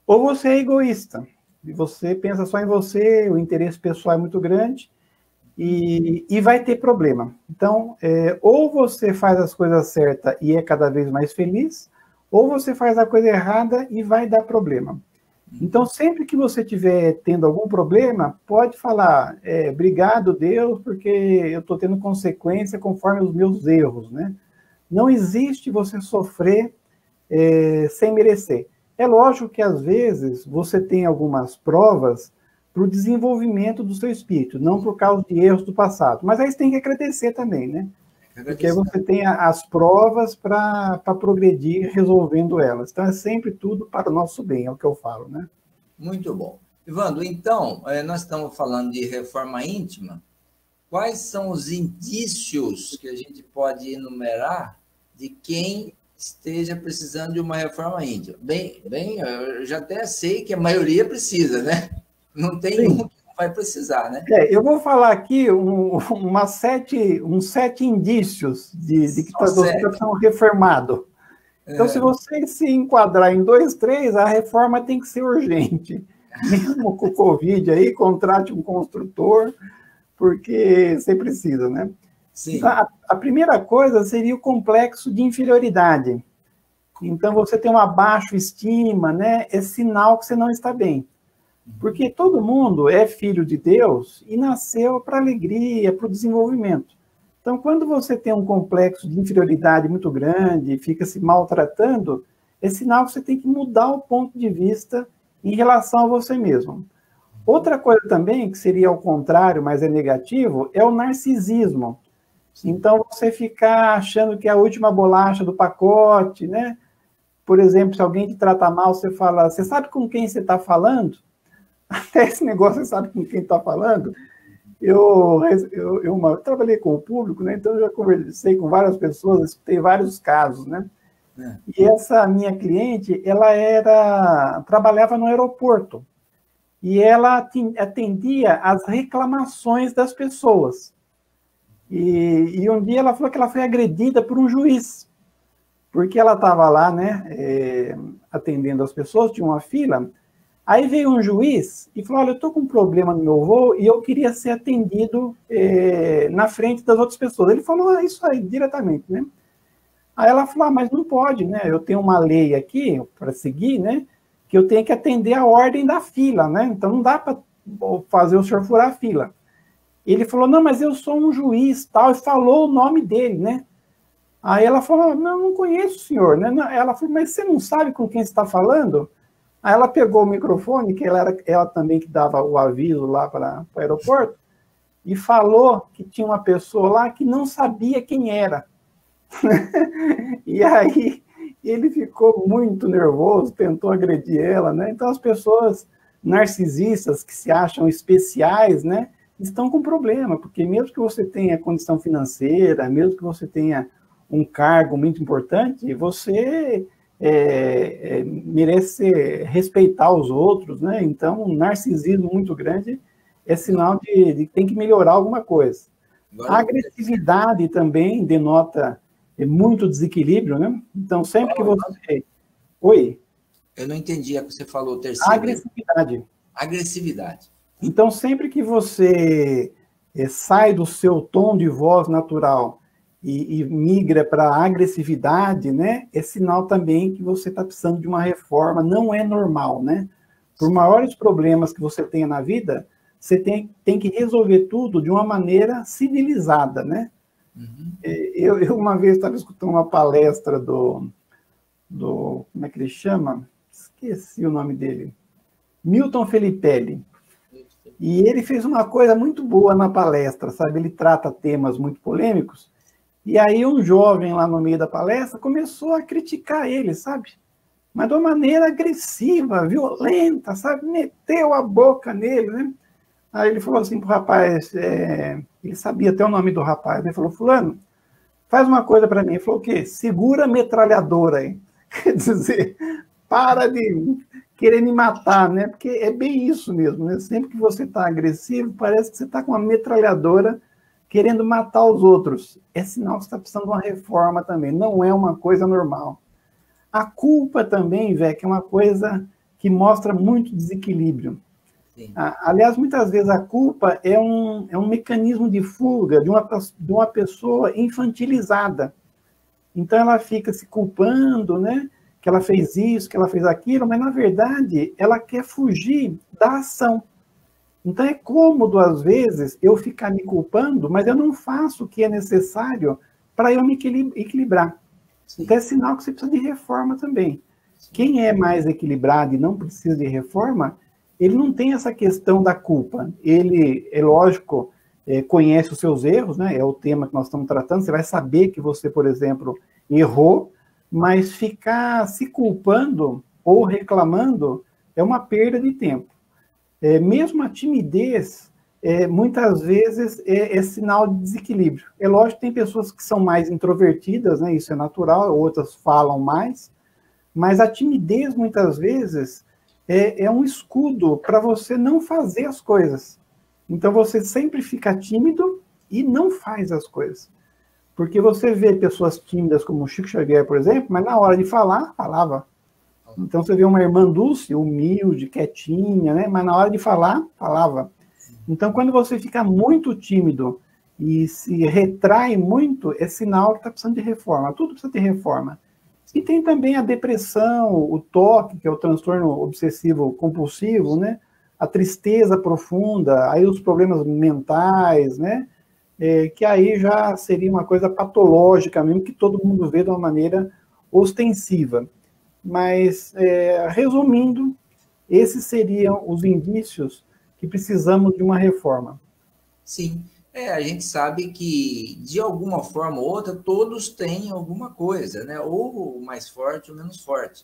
ou você é egoísta, e você pensa só em você, o interesse pessoal é muito grande, e vai ter problema. Então, ou você faz as coisas certas e é cada vez mais feliz, ou você faz a coisa errada e vai dar problema. Então, sempre que você estiver tendo algum problema, pode falar, obrigado, Deus, porque eu estou tendo consequência conforme os meus erros, né? Não existe você sofrer sem merecer. É lógico que, às vezes, você tem algumas provas para o desenvolvimento do seu espírito, não por causa de erros do passado. Mas aí você tem que agradecer também, né? Porque aí você tem as provas para progredir resolvendo elas. Então, é sempre tudo para o nosso bem, é o que eu falo, né? Muito bom. Ivandro, então, nós estamos falando de reforma íntima. Quais são os indícios que a gente pode enumerar de quem esteja precisando de uma reforma íntima? Bem, eu já até sei que a maioria precisa, né? Não tem um que não vai precisar, né? Eu vou falar aqui uns 7 indícios de que você está reformado. Então, se você se enquadrar em 2, 3, a reforma tem que ser urgente. Mesmo com o Covid aí, contrate um construtor, porque você precisa, né? Sim. Então, a primeira coisa seria o complexo de inferioridade. Então, você tem uma baixa estima, né? É sinal que você não está bem. Porque todo mundo é filho de Deus e nasceu para alegria, para o desenvolvimento. Então, quando você tem um complexo de inferioridade muito grande e fica se maltratando, é sinal que você tem que mudar o ponto de vista em relação a você mesmo. Outra coisa também, que seria ao contrário, mas é negativo, é o narcisismo. Então, você ficar achando que é a última bolacha do pacote, né? Por exemplo, se alguém te trata mal, você fala, você sabe com quem você está falando? Até esse negócio, você sabe com quem está falando? Eu trabalhei com o público, né? Então eu já conversei com várias pessoas, escutei vários casos, né? E essa minha cliente, ela trabalhava no aeroporto e ela atendia às reclamações das pessoas. E um dia ela falou que ela foi agredida por um juiz, porque ela estava lá, né, atendendo as pessoas, tinha uma fila. Aí veio um juiz e falou, olha, eu estou com um problema no meu voo e eu queria ser atendido na frente das outras pessoas. Ele falou isso aí, diretamente, né? Aí ela falou, mas não pode, né? Eu tenho uma lei aqui para seguir, né? Que eu tenho que atender a ordem da fila, né? Então não dá para fazer o senhor furar a fila. Ele falou, não, mas eu sou um juiz, tal, e falou o nome dele, né? Aí ela falou, não conheço o senhor, né? Ela falou, mas você não sabe com quem você está falando? Aí ela pegou o microfone, que ela também que dava o aviso lá para o aeroporto, e falou que tinha uma pessoa lá que não sabia quem era. E aí ele ficou muito nervoso, tentou agredir ela, né? Então as pessoas narcisistas que se acham especiais, né, estão com problema, porque mesmo que você tenha condição financeira, mesmo que você tenha um cargo muito importante, você merece respeitar os outros, né? Então, um narcisismo muito grande é sinal de que tem que melhorar alguma coisa. A agressividade também denota muito desequilíbrio, né? Então, sempre que você... Oi? Eu não entendi a que você falou, o terceiro. Agressividade. Agressividade. Então, sempre que você sai do seu tom de voz natural e migra para a agressividade, né, é sinal também que você está precisando de uma reforma, não é normal, né? Por maiores problemas que você tenha na vida, você tem que resolver tudo de uma maneira civilizada, né? Uhum. Eu uma vez estava escutando uma palestra do como é que ele chama? Esqueci o nome dele. Milton Felipe. E ele fez uma coisa muito boa na palestra, sabe? Ele trata temas muito polêmicos. E aí um jovem lá no meio da palestra começou a criticar ele, sabe? Mas de uma maneira agressiva, violenta, sabe? Meteu a boca nele, né? Aí ele falou assim pro rapaz, ele sabia até o nome do rapaz, ele falou, fulano, faz uma coisa para mim. Ele falou, o quê? Segura a metralhadora aí. Quer dizer, para de querer me matar, né? Porque é bem isso mesmo, né? Sempre que você está agressivo, parece que você está com uma metralhadora querendo matar os outros. É sinal que você está precisando de uma reforma também. Não é uma coisa normal. A culpa também, Vé, que é uma coisa que mostra muito desequilíbrio. Aliás, muitas vezes a culpa é um mecanismo de fuga de uma pessoa infantilizada. Então ela fica se culpando, né? Que ela fez isso, que ela fez aquilo, mas na verdade ela quer fugir da ação. Então é cômodo, às vezes, eu ficar me culpando, mas eu não faço o que é necessário para eu me equilibrar. Sim. Então é sinal que você precisa de reforma também. Sim. Quem é mais equilibrado e não precisa de reforma, ele não tem essa questão da culpa. Ele, é lógico, conhece os seus erros, né? É o tema que nós estamos tratando. Você vai saber que você, por exemplo, errou, mas ficar se culpando ou reclamando é uma perda de tempo. Mesmo a timidez, muitas vezes, é sinal de desequilíbrio. É lógico que tem pessoas que são mais introvertidas, né? Isso é natural, outras falam mais, mas a timidez, muitas vezes, é um escudo para você não fazer as coisas. Então, você sempre fica tímido e não faz as coisas. Porque você vê pessoas tímidas como o Chico Xavier, por exemplo, mas na hora de falar, falava. Então, você vê uma irmã Dulce, humilde, quietinha, né? Mas na hora de falar, falava. Então, quando você fica muito tímido e se retrai muito, é sinal que está precisando de reforma. Tudo precisa de reforma. E tem também a depressão, o TOC, que é o transtorno obsessivo compulsivo, né? A tristeza profunda, aí os problemas mentais, né? Que aí já seria uma coisa patológica mesmo, que todo mundo vê de uma maneira ostensiva. Mas, resumindo, esses seriam os indícios que precisamos de uma reforma. Sim, a gente sabe que, de alguma forma ou outra, todos têm alguma coisa, né? Ou mais forte ou menos forte.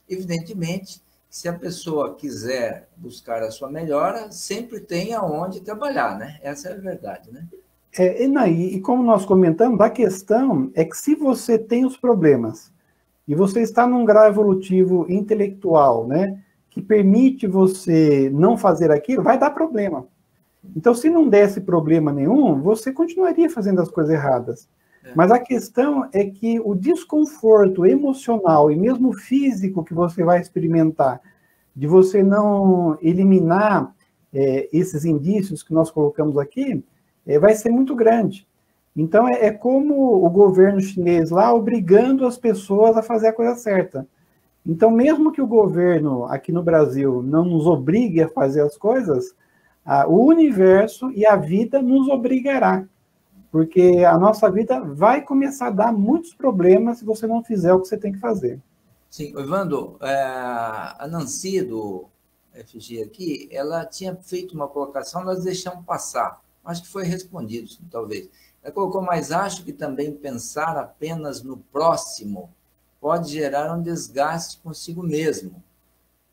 Evidentemente, se a pessoa quiser buscar a sua melhora, sempre tem aonde trabalhar, né? Essa é a verdade, né? E como nós comentamos, a questão é que se você tem os problemas e você está num grau evolutivo intelectual, né, que permite você não fazer aquilo, vai dar problema. Então, se não desse problema nenhum, você continuaria fazendo as coisas erradas. Mas a questão é que o desconforto emocional e mesmo físico que você vai experimentar, de você não eliminar esses indícios que nós colocamos aqui, vai ser muito grande. Então, é como o governo chinês lá obrigando as pessoas a fazer a coisa certa. Então, mesmo que o governo aqui no Brasil não nos obrigue a fazer as coisas, o universo e a vida nos obrigará, porque a nossa vida vai começar a dar muitos problemas se você não fizer o que você tem que fazer. Sim, Evandro, a Nancy do FG aqui, ela tinha feito uma colocação, nós deixamos passar. Acho que foi respondido, talvez. Ela colocou, mas acho que também pensar apenas no próximo pode gerar um desgaste consigo mesmo.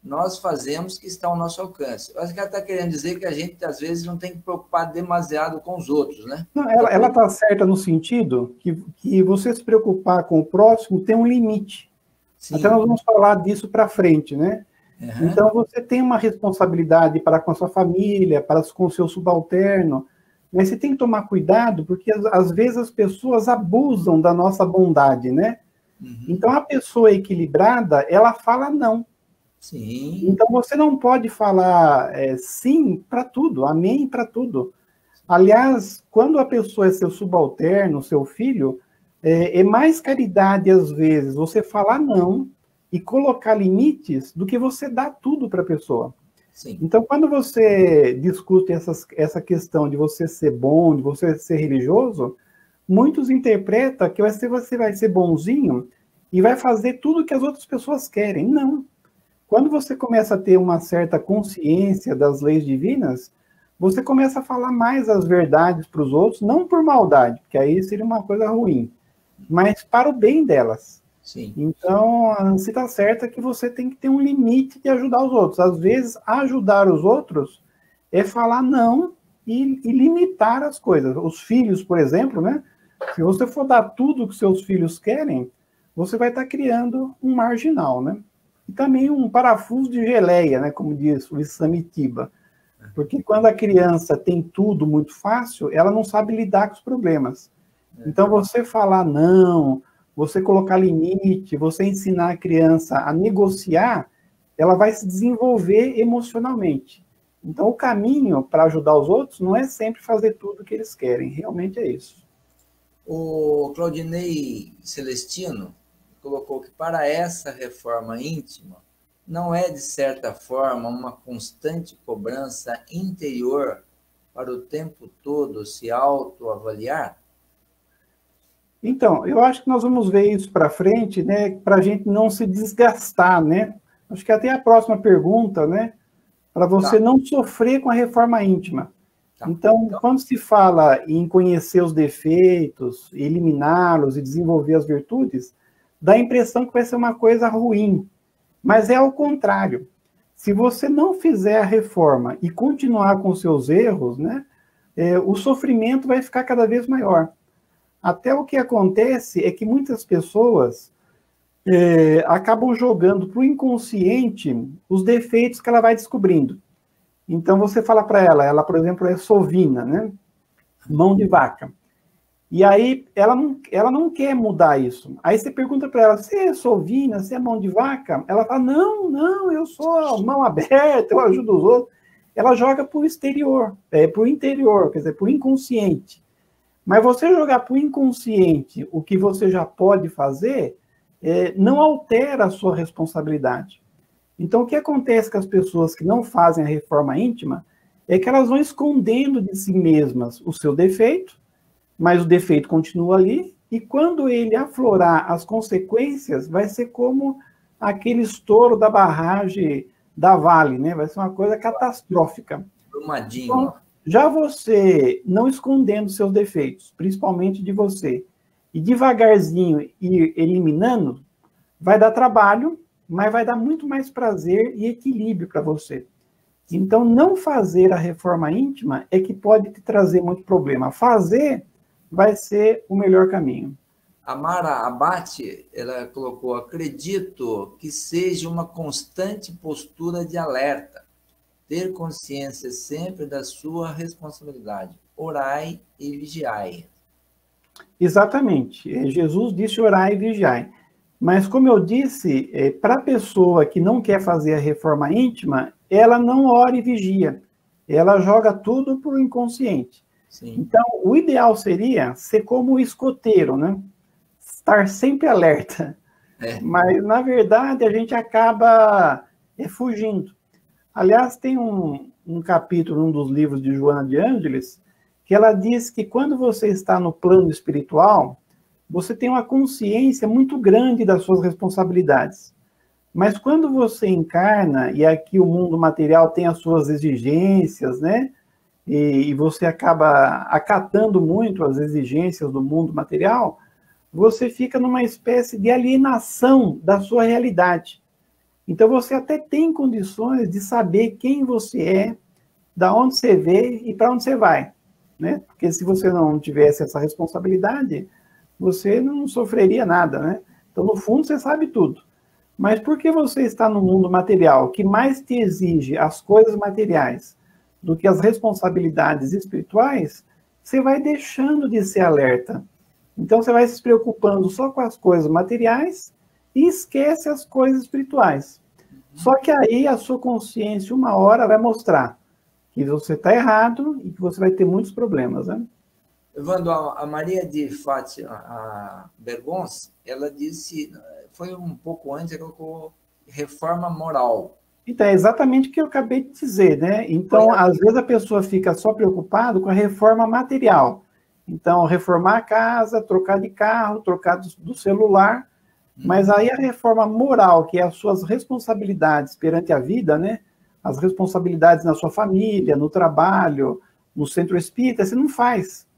Nós fazemos o que está ao nosso alcance. Eu acho que ela está querendo dizer que a gente, às vezes, não tem que preocupar demasiado com os outros, né? Não, ela está certa no sentido que você se preocupar com o próximo tem um limite. Sim. Até nós vamos falar disso para frente, né? Uhum. Então, você tem uma responsabilidade para com a sua família, para com o seu subalterno, mas você tem que tomar cuidado, porque às vezes as pessoas abusam da nossa bondade, né? Uhum. Então, a pessoa equilibrada, ela fala não. Sim. Então, você não pode falar sim para tudo, amém para tudo. Aliás, quando a pessoa é seu subalterno, seu filho, é mais caridade, às vezes, você falar não e colocar limites do que você dar tudo para a pessoa. Sim. Então, quando você discute essa questão de você ser bom, de você ser religioso, muitos interpretam que você vai ser bonzinho e vai fazer tudo que as outras pessoas querem. Não. Quando você começa a ter uma certa consciência das leis divinas, você começa a falar mais as verdades para os outros, não por maldade, porque aí seria uma coisa ruim, mas para o bem delas. Sim. Então, a Nancy está certa que você tem que ter um limite de ajudar os outros. Às vezes, ajudar os outros é falar não e limitar as coisas. Os filhos, por exemplo, né? Se você for dar tudo que seus filhos querem, você vai estar criando um marginal, né? E também um parafuso de geleia, né? Como diz o Isamitiba. Porque quando a criança tem tudo muito fácil, ela não sabe lidar com os problemas. Então, você falar não, você colocar limite, você ensinar a criança a negociar, ela vai se desenvolver emocionalmente. Então, o caminho para ajudar os outros não é sempre fazer tudo o que eles querem, realmente é isso. O Claudinei Celestino colocou que para essa reforma íntima, não é, de certa forma, uma constante cobrança interior para o tempo todo se autoavaliar? Então, eu acho que nós vamos ver isso para frente, né, para a gente não se desgastar, né? Acho que até a próxima pergunta, né, para você não sofrer com a reforma íntima. Então, quando se fala em conhecer os defeitos, eliminá-los e desenvolver as virtudes, dá a impressão que vai ser uma coisa ruim. Mas é ao contrário. Se você não fizer a reforma e continuar com seus erros, né, o sofrimento vai ficar cada vez maior. Até o que acontece é que muitas pessoas acabam jogando para o inconsciente os defeitos que ela vai descobrindo. Então, você fala para ela, por exemplo, é sovina, né? Mão de vaca. E aí, ela não quer mudar isso. Aí você pergunta para ela, você é sovina, você é mão de vaca? Ela fala, não, eu sou mão aberta, eu ajudo os outros. Ela joga para o exterior, para o interior, quer dizer, para o inconsciente. Mas você jogar para o inconsciente o que você já pode fazer, não altera a sua responsabilidade. Então, o que acontece com as pessoas que não fazem a reforma íntima é que elas vão escondendo de si mesmas o seu defeito, mas o defeito continua ali, e quando ele aflorar as consequências, vai ser como aquele estouro da barragem da Vale, né? Vai ser uma coisa catastrófica. Então, já você não escondendo seus defeitos, principalmente de você, e devagarzinho ir eliminando, vai dar trabalho, mas vai dar muito mais prazer e equilíbrio para você. Então, não fazer a reforma íntima é que pode te trazer muito problema. Fazer vai ser o melhor caminho. A Mara Abate, ela colocou, acredito que seja uma constante postura de alerta, ter consciência sempre da sua responsabilidade, orai e vigiai. Exatamente. Jesus disse orai e vigiai. Mas, como eu disse, para a pessoa que não quer fazer a reforma íntima, ela não ora e vigia. Ela joga tudo para o inconsciente. Sim. Então, o ideal seria ser como o escoteiro, né? Estar sempre alerta. Mas, na verdade, a gente acaba fugindo. Aliás, tem um capítulo, um dos livros de Joana de Ângeles, que ela diz que quando você está no plano espiritual, você tem uma consciência muito grande das suas responsabilidades. Mas quando você encarna, e aqui o mundo material tem as suas exigências, né? E você acaba acatando muito as exigências do mundo material, você fica numa espécie de alienação da sua realidade. Então você até tem condições de saber quem você é, da onde você veio e para onde você vai, né? Porque se você não tivesse essa responsabilidade, você não sofreria nada, né? Então, no fundo, você sabe tudo. Mas por que você está no mundo material, que mais te exige as coisas materiais do que as responsabilidades espirituais, você vai deixando de ser alerta. Então, você vai se preocupando só com as coisas materiais e esquece as coisas espirituais. Só que aí a sua consciência, uma hora, vai mostrar que você está errado e que você vai ter muitos problemas, né? Evandro, a Maria de Fátima a Bergons, ela disse, foi um pouco antes, ela colocou reforma moral. Então, é exatamente o que eu acabei de dizer, né? Então, às vezes a pessoa fica só preocupada com a reforma material. Então, reformar a casa, trocar de carro, trocar do celular, mas aí a reforma moral, que é as suas responsabilidades perante a vida, né? As responsabilidades na sua família, no trabalho, no centro espírita, você não faz.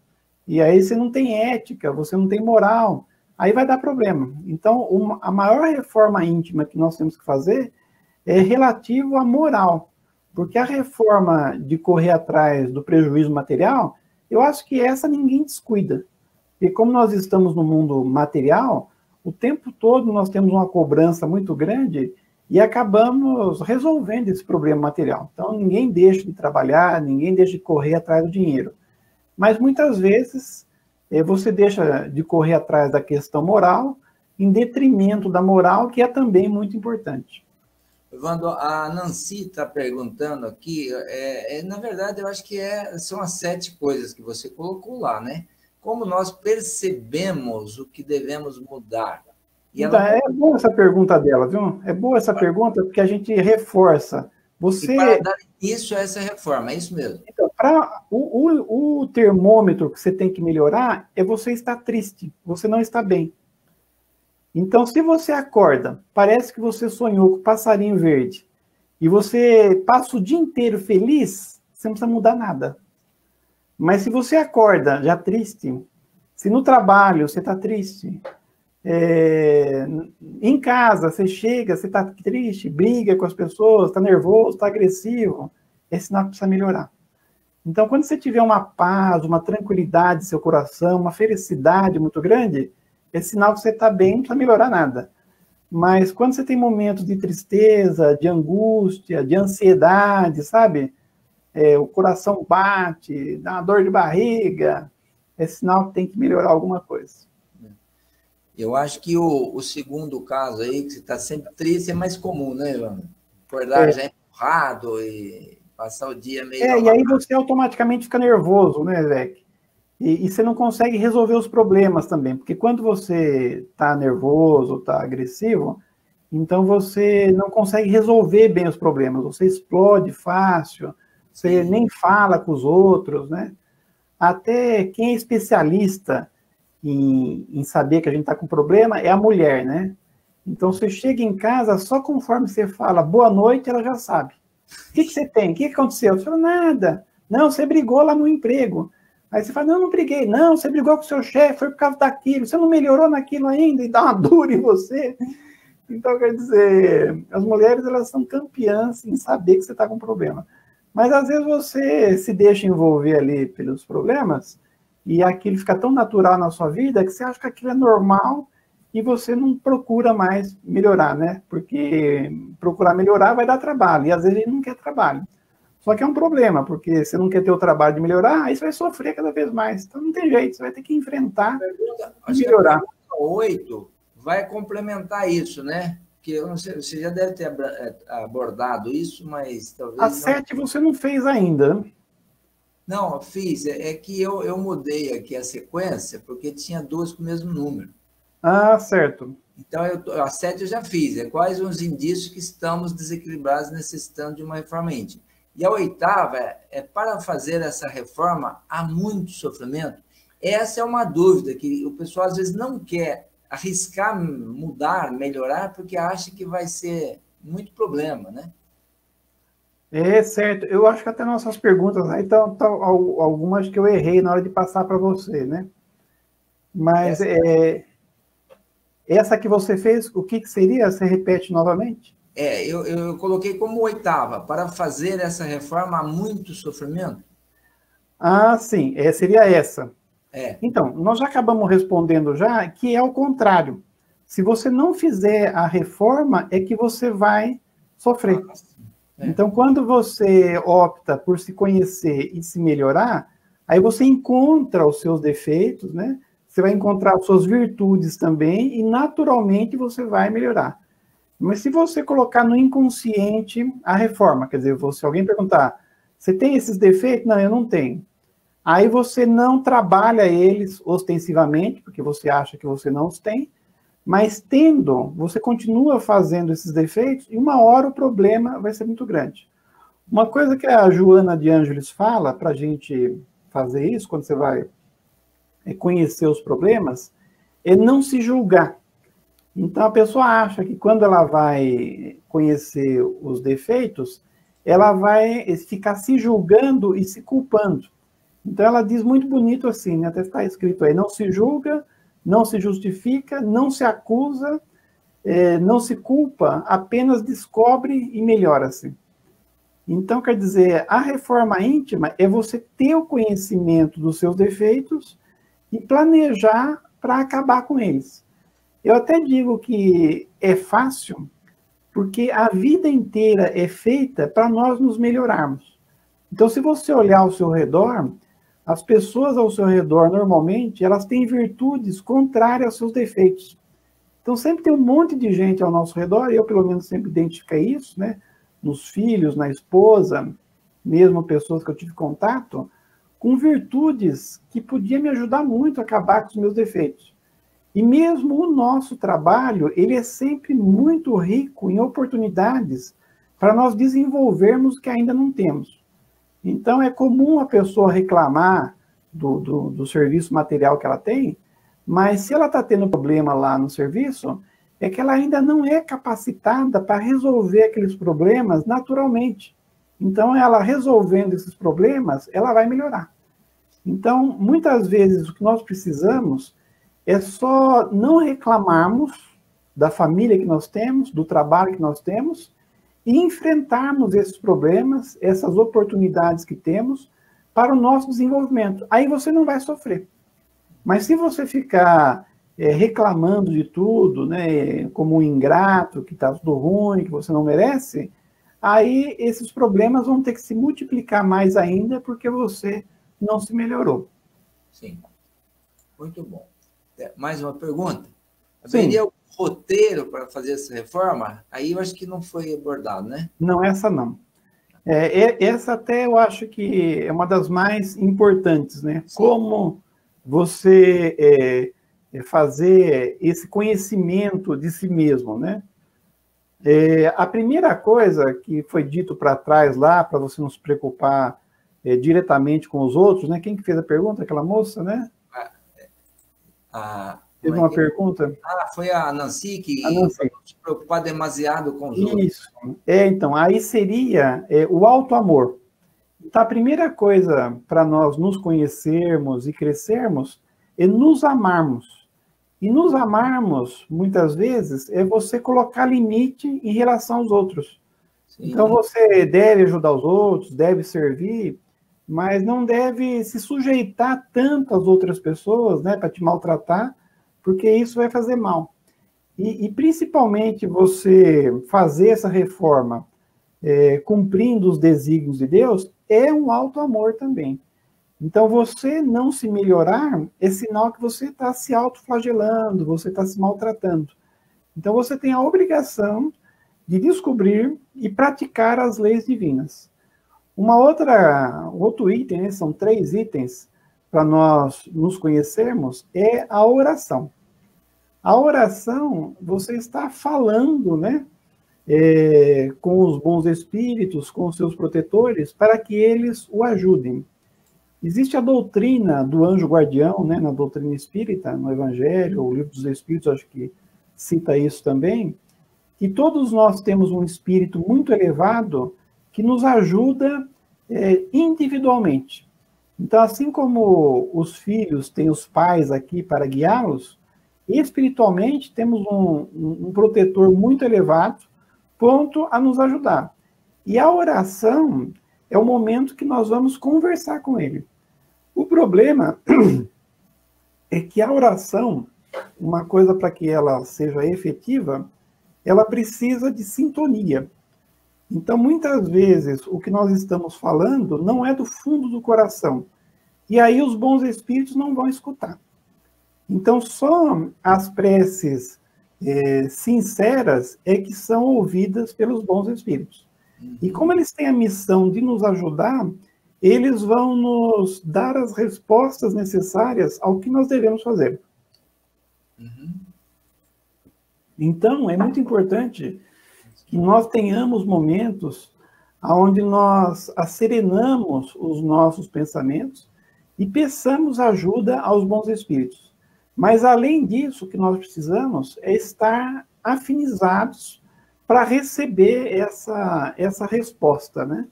E aí você não tem ética, você não tem moral, aí vai dar problema. Então, a maior reforma íntima que nós temos que fazer é relativo à moral, porque a reforma de correr atrás do prejuízo material, eu acho que essa ninguém descuida. E como nós estamos no mundo material, o tempo todo nós temos uma cobrança muito grande e acabamos resolvendo esse problema material. Então, ninguém deixa de trabalhar, ninguém deixa de correr atrás do dinheiro. Mas muitas vezes você deixa de correr atrás da questão moral em detrimento da moral, que é também muito importante. Evandro, a Nancy está perguntando aqui, na verdade, eu acho que são as 7 coisas que você colocou lá, né? Como nós percebemos o que devemos mudar? E então, é boa essa pergunta dela, viu? É boa essa pergunta porque a gente reforça. E para dar início a essa reforma, é isso mesmo? Então, o termômetro que você tem que melhorar é você estar triste, você não está bem. Então, se você acorda, parece que você sonhou com o passarinho verde, e você passa o dia inteiro feliz, você não precisa mudar nada. Mas se você acorda já triste, se no trabalho você está triste, em casa você chega, você está triste, briga com as pessoas, está nervoso, está agressivo, é sinal que precisa melhorar. Então, quando você tiver uma paz, uma tranquilidade em seu coração, uma felicidade muito grande, é sinal que você está bem, não precisa melhorar nada. Mas quando você tem momentos de tristeza, de angústia, de ansiedade, sabe? O coração bate, dá uma dor de barriga, é sinal que tem que melhorar alguma coisa. Eu acho que o segundo caso aí, que você está sempre triste, é mais comum, né, Evandro? Acordar já empurrado e passar o dia meio... E aí você automaticamente fica nervoso, né, Vec? E você não consegue resolver os problemas também, porque quando você está nervoso, está agressivo, então você não consegue resolver bem os problemas, você explode fácil, você nem fala com os outros, né? Até quem é especialista em saber que a gente está com problema é a mulher, né? Então você chega em casa, só conforme você fala boa noite, ela já sabe. O que você tem? O que aconteceu? Você fala, nada. Não, você brigou lá no emprego. Aí você fala, não briguei. Não, você brigou com o seu chefe, foi por causa daquilo. Você não melhorou naquilo ainda e dá uma dura em você. Então, quer dizer, as mulheres, elas são campeãs em saber que você está com problema. Mas, às vezes, você se deixa envolver ali pelos problemas e aquilo fica tão natural na sua vida que você acha que aquilo é normal e você não procura mais melhorar, né? Porque procurar melhorar vai dar trabalho, e às vezes a gente não quer trabalho. Só que é um problema, porque você não quer ter o trabalho de melhorar, aí você vai sofrer cada vez mais. Então não tem jeito, você vai ter que enfrentar e melhorar. A pergunta 8 vai complementar isso, né? Porque eu não sei, você já deve ter abordado isso, mas talvez. A 7 você não fez ainda, né? Não, eu fiz. É que eu mudei aqui a sequência, porque tinha duas com o mesmo número. Ah, certo. Então, a 7 eu já fiz. É quais os indícios que estamos desequilibrados necessitando de uma reforma íntima. E a 8ª é para fazer essa reforma, há muito sofrimento. Essa é uma dúvida que o pessoal às vezes não quer arriscar mudar, melhorar, porque acha que vai ser muito problema, né? É certo. Eu acho que até nossas perguntas aí estão algumas que eu errei na hora de passar para você, né? Mas essa que você fez, o que seria? Você repete novamente? Eu coloquei como 8ª, para fazer essa reforma há muito sofrimento. Ah, sim, seria essa. É. Então, nós já acabamos respondendo já que é o contrário. Se você não fizer a reforma, é que você vai sofrer. Então, quando você opta por se conhecer e se melhorar, aí você encontra os seus defeitos, né? Você vai encontrar as suas virtudes também e, naturalmente, você vai melhorar. Mas se você colocar no inconsciente a reforma, quer dizer, se alguém perguntar, você tem esses defeitos? Não, eu não tenho. Aí você não trabalha eles ostensivamente, porque você acha que você não os tem, mas tendo, você continua fazendo esses defeitos e uma hora o problema vai ser muito grande. Uma coisa que a Joana de Ângeles fala para a gente fazer isso, quando você vai conhecer os problemas, é não se julgar. Então a pessoa acha que quando ela vai conhecer os defeitos, ela vai ficar se julgando e se culpando. Então ela diz muito bonito assim, né? Até está escrito aí, não se julga, não se justifica, não se acusa, não se culpa, apenas descobre e melhora-se. Então, quer dizer, a reforma íntima é você ter o conhecimento dos seus defeitos e planejar para acabar com eles. Eu até digo que é fácil, porque a vida inteira é feita para nós nos melhorarmos. Então, se você olhar ao seu redor, as pessoas ao seu redor, normalmente, elas têm virtudes contrárias aos seus defeitos. Então, sempre tem um monte de gente ao nosso redor, e eu, pelo menos, sempre identifiquei isso, né? Nos filhos, na esposa, mesmo pessoas que eu tive contato, com virtudes que podiam me ajudar muito a acabar com os meus defeitos. E mesmo o nosso trabalho, ele é sempre muito rico em oportunidades para nós desenvolvermos o que ainda não temos. Então, é comum a pessoa reclamar do serviço material que ela tem, mas se ela está tendo problema lá no serviço, é que ela ainda não é capacitada para resolver aqueles problemas naturalmente. Então, ela resolvendo esses problemas, ela vai melhorar. Então, muitas vezes, o que nós precisamos é só não reclamarmos da família que nós temos, do trabalho que nós temos, e enfrentarmos esses problemas, essas oportunidades que temos, para o nosso desenvolvimento. Aí você não vai sofrer. Mas se você ficar reclamando de tudo, né, como um ingrato, que está tudo ruim, que você não merece, aí esses problemas vão ter que se multiplicar mais ainda, porque você não se melhorou. Sim. Muito bom. Mais uma pergunta? Sim. O roteiro para fazer essa reforma? Aí eu acho que não foi abordado, né? Não, essa não. Essa até eu acho que é uma das mais importantes, né? Sim. Como você fazer esse conhecimento de si mesmo, né? A primeira coisa que foi dito para trás lá, para você não se preocupar diretamente com os outros, né? Quem que fez a pergunta? Aquela moça, né? Teve uma pergunta? Foi a Nancy que se preocupar demasiado com os outros. Isso. Então, aí seria o auto-amor. Então, a primeira coisa para nós nos conhecermos e crescermos é nos amarmos. E nos amarmos, muitas vezes, é você colocar limite em relação aos outros. Sim. Então, você deve ajudar os outros, deve servir, mas não deve se sujeitar tanto às outras pessoas, né, para te maltratar, porque isso vai fazer mal. E principalmente você fazer essa reforma cumprindo os desígnios de Deus, é um alto amor também. Então, você não se melhorar é sinal que você está se autoflagelando, você está se maltratando. Então, você tem a obrigação de descobrir e praticar as leis divinas. Outro item, né, são 3 itens para nós nos conhecermos, é a oração. A oração, você está falando, né, com os bons espíritos, com os seus protetores, para que eles o ajudem. Existe a doutrina do anjo guardião, né, na doutrina espírita, no Evangelho, o Livro dos Espíritos, acho que cita isso também, que todos nós temos um espírito muito elevado que nos ajuda individualmente. Então, assim como os filhos têm os pais aqui para guiá-los, espiritualmente temos um protetor muito elevado, pronto a nos ajudar. E a oração é o momento que nós vamos conversar com ele. O problema é que a oração, uma coisa para que ela seja efetiva, ela precisa de sintonia. Então, muitas vezes, o que nós estamos falando não é do fundo do coração. E aí os bons espíritos não vão escutar. Então, só as preces sinceras é que são ouvidas pelos bons espíritos. E como eles têm a missão de nos ajudar, eles vão nos dar as respostas necessárias ao que nós devemos fazer. Então, é muito importante que nós tenhamos momentos onde nós asserenamos os nossos pensamentos e peçamos ajuda aos bons espíritos. Mas, além disso, o que nós precisamos é estar afinizados para receber essa resposta, né?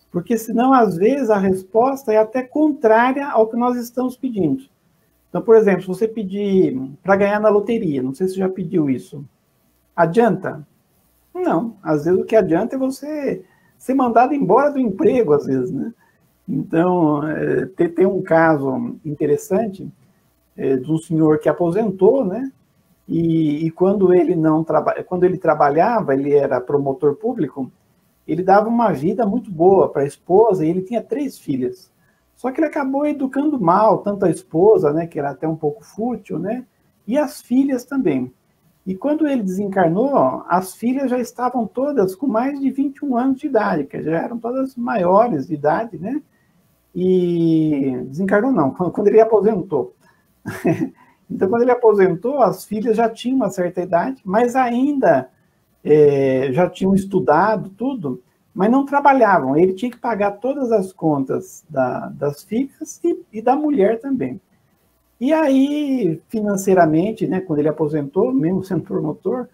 Porque, senão, às vezes, a resposta é até contrária ao que nós estamos pedindo. Então, por exemplo, se você pedir para ganhar na loteria, não sei se você já pediu isso, adianta? Não. Às vezes, o que adianta é você ser mandado embora do emprego, às vezes, né? Então, tem um caso interessante de um senhor que aposentou, né? E quando ele trabalhava, ele era promotor público, ele dava uma vida muito boa para a esposa e ele tinha 3 filhas. Só que ele acabou educando mal, tanto a esposa, né, que era até um pouco fútil, né, e as filhas também. E quando ele desencarnou, as filhas já estavam todas com mais de 21 anos de idade, que já eram todas maiores de idade, né? E desencarnou não, quando ele aposentou. Então, quando ele aposentou, as filhas já tinham uma certa idade, mas ainda já tinham estudado tudo, mas não trabalhavam. Ele tinha que pagar todas as contas das filhas e da mulher também. E aí, financeiramente, né, quando ele aposentou, mesmo sendo promotor,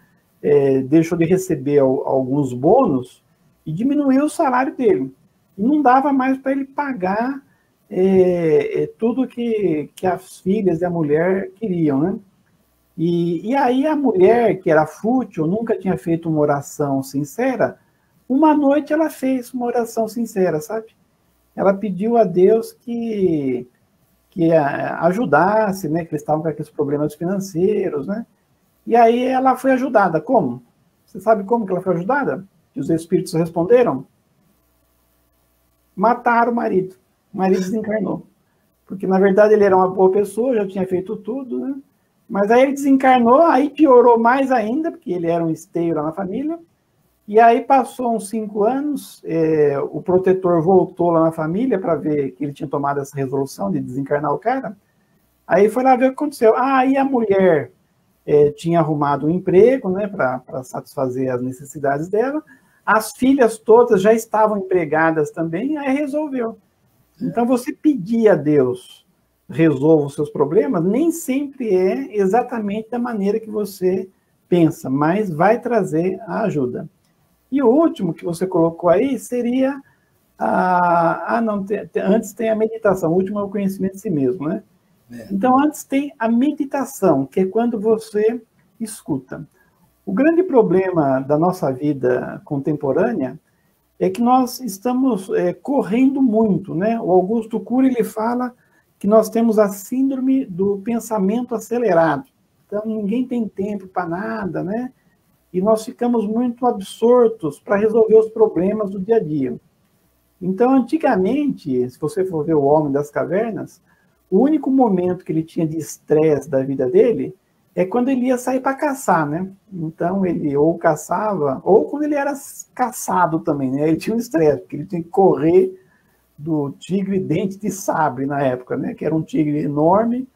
deixou de receber alguns bônus e diminuiu o salário dele. E não dava mais para ele pagar tudo que as filhas e a mulher queriam, né? E aí a mulher, que era fútil, nunca tinha feito uma oração sincera, uma noite ela fez uma oração sincera, sabe? Ela pediu a Deus que ajudasse, né? Que eles estavam com aqueles problemas financeiros, né? E aí ela foi ajudada. Como? Você sabe como que ela foi ajudada? Que os espíritos responderam? Mataram o marido. O marido desencarnou. Porque, na verdade, ele era uma boa pessoa, já tinha feito tudo, né? Mas aí ele desencarnou, aí piorou mais ainda, porque ele era um esteio lá na família. E aí passou uns 5 anos, o protetor voltou lá na família para ver que ele tinha tomado essa resolução de desencarnar o cara. Aí foi lá ver o que aconteceu. Aí a mulher tinha arrumado um emprego, né, para satisfazer as necessidades dela. As filhas todas já estavam empregadas também, aí resolveu. Então, você pedir a Deus resolva os seus problemas, nem sempre é exatamente da maneira que você pensa, mas vai trazer a ajuda. E o último que você colocou aí seria antes tem a meditação, o último é o conhecimento de si mesmo, né? Então, antes tem a meditação, que é quando você escuta. O grande problema da nossa vida contemporânea é que nós estamos correndo muito, né? O Augusto Cury, ele fala que nós temos a síndrome do pensamento acelerado. Então, ninguém tem tempo para nada, né? e nós ficamos muito absortos para resolver os problemas do dia a dia. Então, antigamente, se você for ver o Homem das Cavernas, o único momento que ele tinha de estresse da vida dele é quando ele ia sair para caçar, né? Então, ele ou caçava, ou quando ele era caçado também, né? Ele tinha um estresse, porque ele tinha que correr do tigre dente de sabre na época, né? Que era um tigre enorme,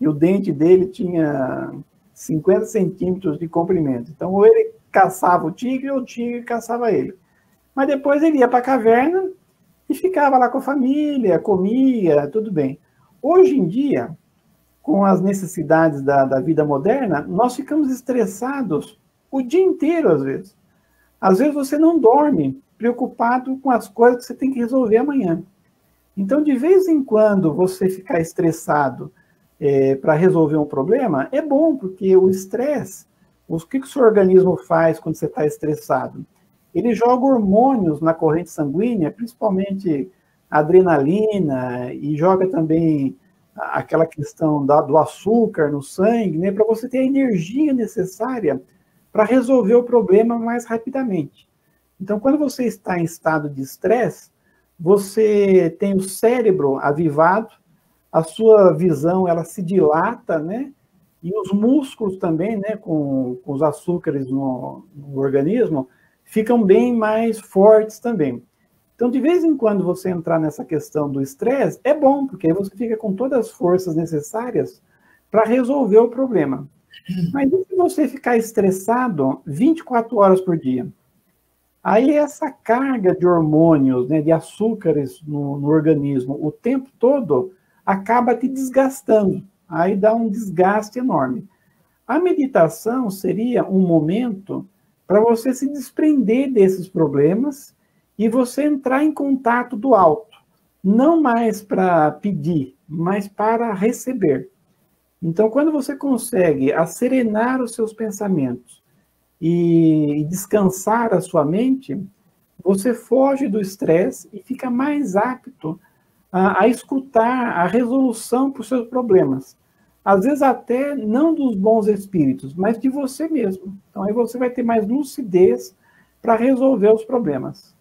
e o dente dele tinha 50 centímetros de comprimento. Então, ou ele caçava o tigre, ou o tigre caçava ele. Mas depois ele ia para a caverna e ficava lá com a família, comia, tudo bem. Hoje em dia, com as necessidades da vida moderna, nós ficamos estressados o dia inteiro, às vezes. Às vezes você não dorme, preocupado com as coisas que você tem que resolver amanhã. Então, de vez em quando, você ficar estressado para resolver um problema, é bom, porque o estresse, o que o seu organismo faz quando você está estressado? Ele joga hormônios na corrente sanguínea, principalmente adrenalina, e joga também aquela questão do açúcar no sangue, né, para você ter a energia necessária para resolver o problema mais rapidamente. Então, quando você está em estado de estresse, você tem o cérebro avivado, a sua visão ela se dilata, né? E os músculos também, né, com os açúcares no organismo, ficam bem mais fortes também. Então, de vez em quando você entrar nessa questão do estresse, é bom, porque aí você fica com todas as forças necessárias para resolver o problema. Mas e se você ficar estressado 24 horas por dia? Aí essa carga de hormônios, né, de açúcares no organismo o tempo todo, acaba te desgastando. Aí dá um desgaste enorme. A meditação seria um momento para você se desprender desses problemas e você entrar em contato do alto. Não mais para pedir, mas para receber. Então, quando você consegue acerenar os seus pensamentos e descansar a sua mente, você foge do estresse e fica mais apto a escutar a resolução para os seus problemas. Às vezes até não dos bons espíritos, mas de você mesmo. Então aí você vai ter mais lucidez para resolver os problemas.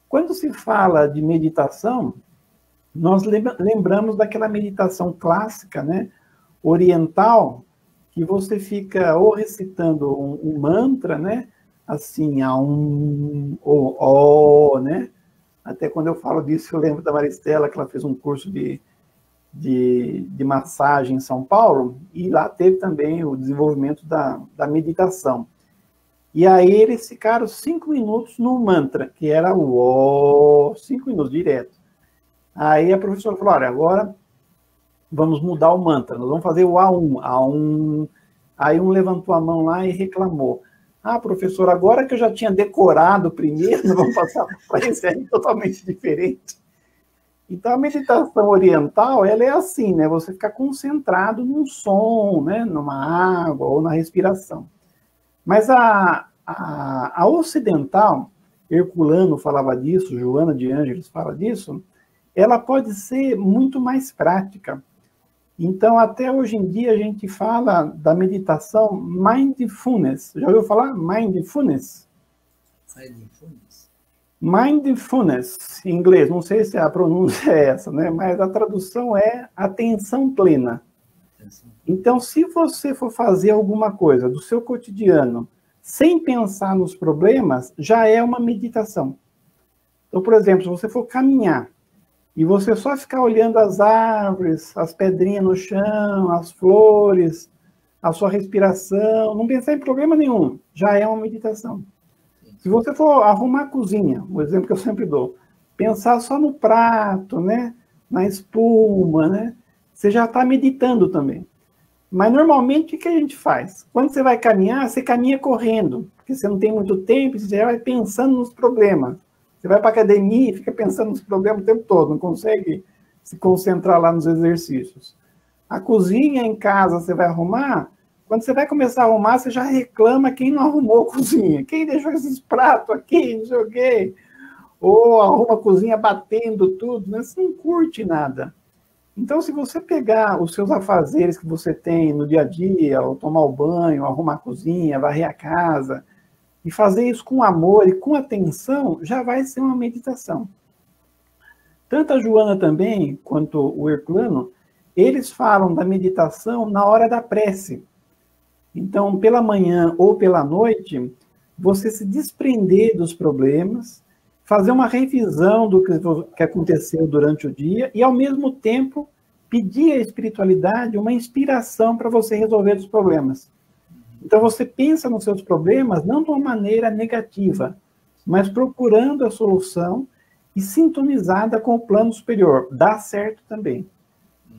Quando se fala de meditação, nós lembramos daquela meditação clássica, né, oriental, que você fica ou recitando um mantra, né, assim, ou, né, até quando eu falo disso, eu lembro da Maristela, que ela fez um curso de massagem em São Paulo, e lá teve também o desenvolvimento da meditação. E aí eles ficaram 5 minutos no mantra, que era o 5 minutos direto. Aí a professora falou, olha, agora vamos mudar o mantra, nós vamos fazer o A1. Aí um levantou a mão lá e reclamou. Ah, professor, agora que eu já tinha decorado primeiro, nós vamos passar para esse aí totalmente diferente. Então, a meditação oriental, ela é assim, né? Você fica concentrado num som, né? Numa água ou na respiração. Mas a ocidental, Herculano falava disso, Joana de Ângeles fala disso, ela pode ser muito mais prática. Então, até hoje em dia, a gente fala da meditação mindfulness. Já ouviu falar? Mindfulness? Mindfulness, em inglês, não sei se a pronúncia é essa, né? Mas a tradução é atenção plena. Então, se você for fazer alguma coisa do seu cotidiano sem pensar nos problemas, já é uma meditação. Então, por exemplo, se você for caminhar e você só ficar olhando as árvores, as pedrinhas no chão, as flores, a sua respiração, não pensar em problema nenhum, já é uma meditação. Se você for arrumar a cozinha, o exemplo que eu sempre dou, pensar só no prato, né, na espuma, né, você já está meditando também. Mas normalmente o que a gente faz? Quando você vai caminhar, você caminha correndo, porque você não tem muito tempo, você já vai pensando nos problemas. Você vai para a academia e fica pensando nos problemas o tempo todo, não consegue se concentrar lá nos exercícios. A cozinha em casa você vai arrumar, quando você vai começar a arrumar, você já reclama quem não arrumou a cozinha, quem deixou esses pratos aqui, não sei o quê. Ou arruma a cozinha batendo tudo, né? Você não curte nada. Então, se você pegar os seus afazeres que você tem no dia a dia, ou tomar o banho, arrumar a cozinha, varrer a casa, e fazer isso com amor e com atenção, já vai ser uma meditação. Tanto a Joana também, quanto o Herculano, eles falam da meditação na hora da prece. Então, pela manhã ou pela noite, você se desprender dos problemas, fazer uma revisão do que aconteceu durante o dia e, ao mesmo tempo, pedir à espiritualidade uma inspiração para você resolver os problemas. Então, você pensa nos seus problemas não de uma maneira negativa, mas procurando a solução e sintonizada com o plano superior. Dá certo também.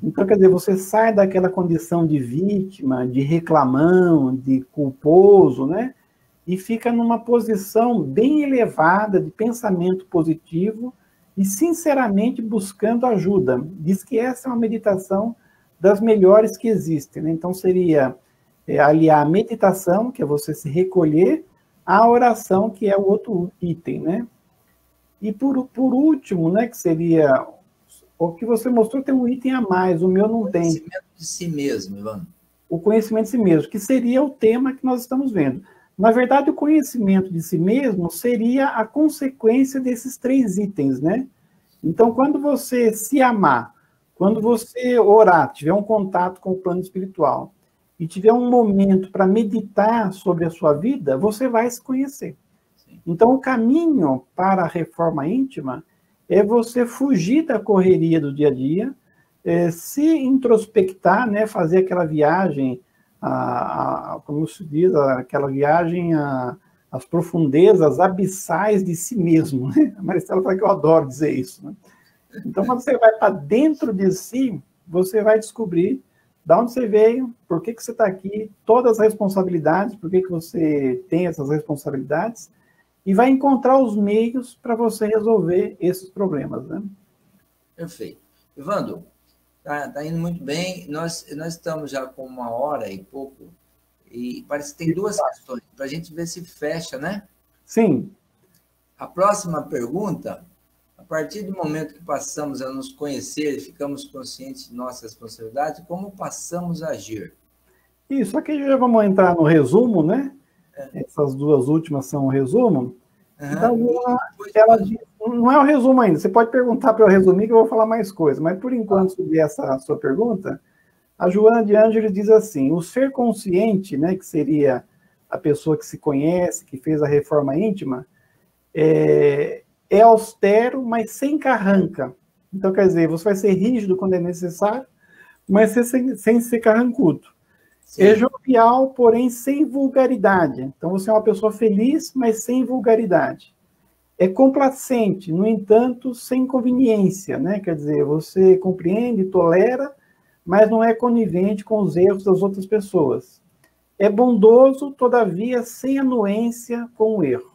Então, quer dizer, você sai daquela condição de vítima, de reclamão, de culposo, né? E fica numa posição bem elevada de pensamento positivo e, sinceramente, buscando ajuda. Diz que essa é uma meditação das melhores que existem, né? Então, seria aliar a meditação, que é você se recolher, à oração, que é o outro item, né? E, por último, né, que seria... O que você mostrou tem um item a mais, o meu não tem. O conhecimento de si mesmo, Ivan. O conhecimento de si mesmo, que seria o tema que nós estamos vendo. Na verdade, o conhecimento de si mesmo seria a consequência desses 3 itens, né? Então, quando você se amar, quando você orar, tiver um contato com o plano espiritual, e tiver um momento para meditar sobre a sua vida, você vai se conhecer. Sim. Então, o caminho para a reforma íntima é você fugir da correria do dia a dia, se introspectar, né, fazer aquela viagem, como se diz, aquela viagem às profundezas abissais de si mesmo. Né? A Maristela fala que eu adoro dizer isso. Né? Então, quando você vai para dentro de si, você vai descobrir de onde você veio, por que você está aqui, todas as responsabilidades, por que você tem essas responsabilidades, e vai encontrar os meios para você resolver esses problemas, né? Perfeito. Evandro, tá indo muito bem. Nós estamos já com 1h e pouco, e parece que tem 2 questões, para a gente ver se fecha, né? Sim. A próxima pergunta, a partir do momento que passamos a nos conhecer e ficamos conscientes de nossa responsabilidade, como passamos a agir? Isso, aqui já vamos entrar no resumo, né? Essas 2 últimas são um resumo. Então, ela diz, não é o resumo ainda, você pode perguntar para eu resumir que eu vou falar mais coisas, mas por enquanto, sobre essa sua pergunta, a Joana de Ângeles diz assim, o ser consciente, né, que seria a pessoa que se conhece, que fez a reforma íntima, é austero, mas sem carranca. Então, quer dizer, você vai ser rígido quando é necessário, mas sem ser carrancudo. Sim. É jovial, porém sem vulgaridade. Então, você é uma pessoa feliz, mas sem vulgaridade. É complacente, no entanto, sem conveniência, né? Quer dizer, você compreende, tolera, mas não é conivente com os erros das outras pessoas. É bondoso, todavia, sem anuência com o erro.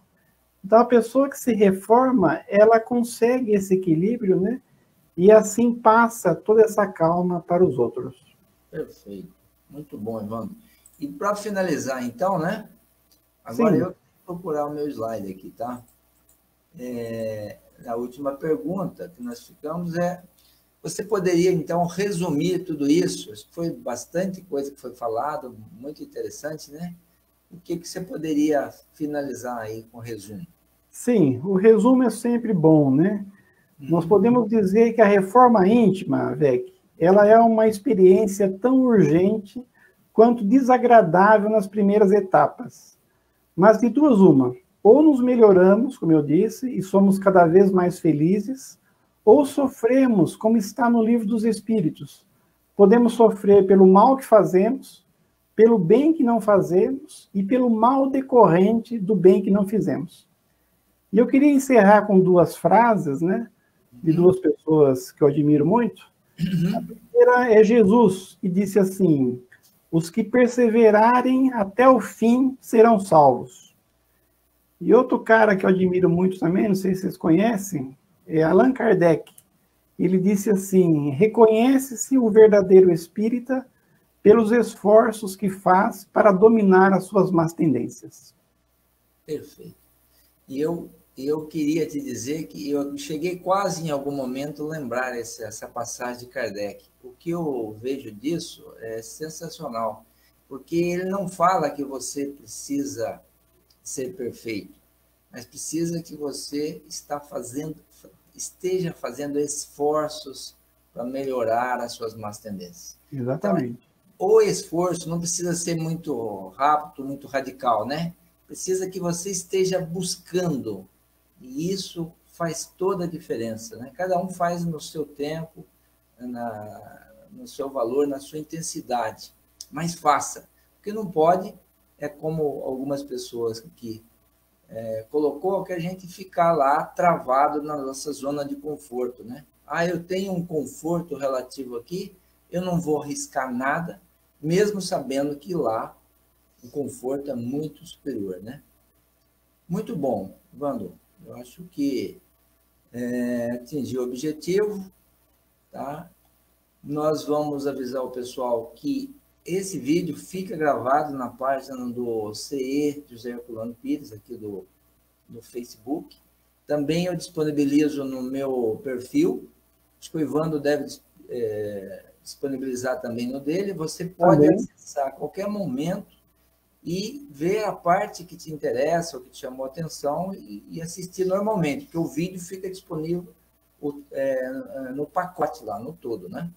Então, a pessoa que se reforma, ela consegue esse equilíbrio, né? E assim passa toda essa calma para os outros. Perfeito. Muito bom, Evandro. E para finalizar, então, né? Agora Sim. eu vou procurar o meu slide aqui, tá? A última pergunta que nós ficamos você poderia, então, resumir tudo isso? Acho que foi bastante coisa que foi falado, muito interessante, né? O que você poderia finalizar aí com o resumo? Sim, o resumo é sempre bom, né? Nós podemos dizer que a reforma íntima, Vec, ela é uma experiência tão urgente quanto desagradável nas primeiras etapas. Mas de 2 uma, ou nos melhoramos, como eu disse, e somos cada vez mais felizes, ou sofremos, como está no Livro dos Espíritos. Podemos sofrer pelo mal que fazemos, pelo bem que não fazemos e pelo mal decorrente do bem que não fizemos. E eu queria encerrar com 2 frases, né, de 2 pessoas que eu admiro muito. A primeira é Jesus, que disse assim, os que perseverarem até o fim serão salvos. E outro cara que eu admiro muito também, não sei se vocês conhecem, é Allan Kardec. Ele disse assim, reconhece-se o verdadeiro espírita pelos esforços que faz para dominar as suas más tendências. Perfeito. E eu queria te dizer que eu cheguei quase em algum momento a lembrar essa passagem de Kardec. O que eu vejo disso é sensacional, porque ele não fala que você precisa ser perfeito, mas precisa que você esteja fazendo esforços para melhorar as suas más tendências. Exatamente. Então, o esforço não precisa ser muito rápido, muito radical, né? Precisa que você esteja buscando, e isso faz toda a diferença, né? Cada um faz no seu tempo, no seu valor, na sua intensidade, mas faça. O que não pode é como algumas pessoas que colocou que a gente ficar lá travado na nossa zona de conforto, né? Ah, eu tenho um conforto relativo aqui, eu não vou arriscar nada, mesmo sabendo que lá o conforto é muito superior, né? Muito bom, Vando. Eu acho que atingiu o objetivo, tá? Nós vamos avisar o pessoal que esse vídeo fica gravado na página do CE José Herculano Pires, aqui do Facebook. Também eu disponibilizo no meu perfil. Acho que o Ivandro deve disponibilizar também no dele. Você pode acessar a qualquer momento e ver a parte que te interessa ou que te chamou a atenção e assistir normalmente, porque o vídeo fica disponível no pacote lá, no todo, né?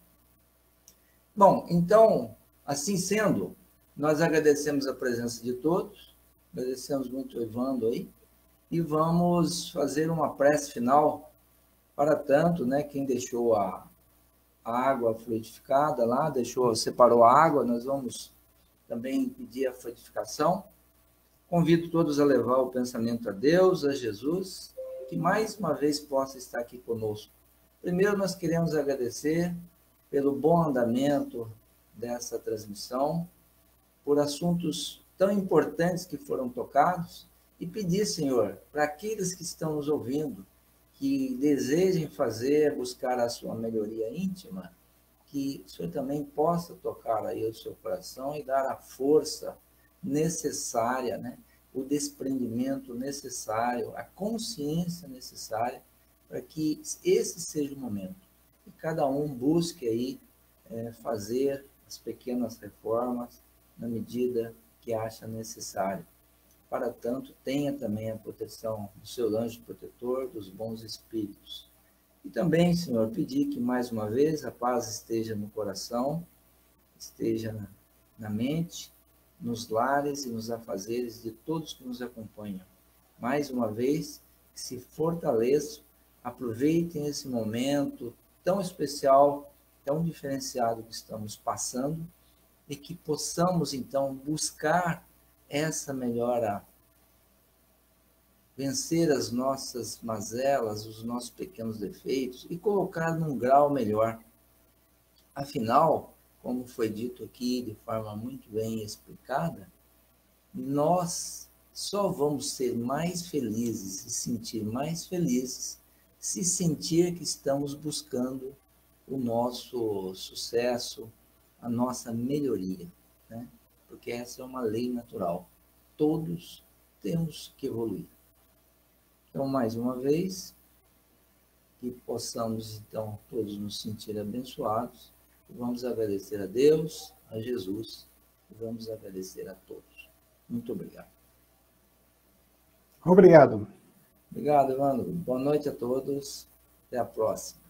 Bom, então, assim sendo, nós agradecemos a presença de todos, agradecemos muito o Evandro aí, e vamos fazer uma prece final para tanto, né, quem deixou a água fluidificada lá, separou a água, nós vamos também pedir a fluidificação. Convido todos a levar o pensamento a Deus, a Jesus, que mais uma vez possa estar aqui conosco. Primeiro, nós queremos agradecer pelo bom andamento dessa transmissão, por assuntos tão importantes que foram tocados, e pedir, Senhor, para aqueles que estão nos ouvindo, que desejem buscar a sua melhoria íntima, que o Senhor também possa tocar aí o seu coração e dar a força necessária, né? O desprendimento necessário, a consciência necessária para que esse seja o momento. E cada um busque aí fazer as pequenas reformas na medida que acha necessário. Para tanto, tenha também a proteção do seu anjo protetor, dos bons espíritos. E também, Senhor, pedir que mais uma vez a paz esteja no coração, esteja na mente, nos lares e nos afazeres de todos que nos acompanham. Mais uma vez, que se fortaleçam, aproveitem esse momento tão especial, tão diferenciado que estamos passando, e que possamos, então, buscar essa melhora, vencer as nossas mazelas, os nossos pequenos defeitos e colocar num grau melhor. Afinal, como foi dito aqui de forma muito bem explicada, nós só vamos ser mais felizes e sentir mais felizes se sentir que estamos buscando o nosso sucesso, a nossa melhoria, né? Porque essa é uma lei natural. Todos temos que evoluir. Então, mais uma vez, que possamos, então, todos nos sentir abençoados. E vamos agradecer a Deus, a Jesus, e vamos agradecer a todos. Muito obrigado. Obrigado. Obrigado, Evandro. Boa noite a todos. Até a próxima.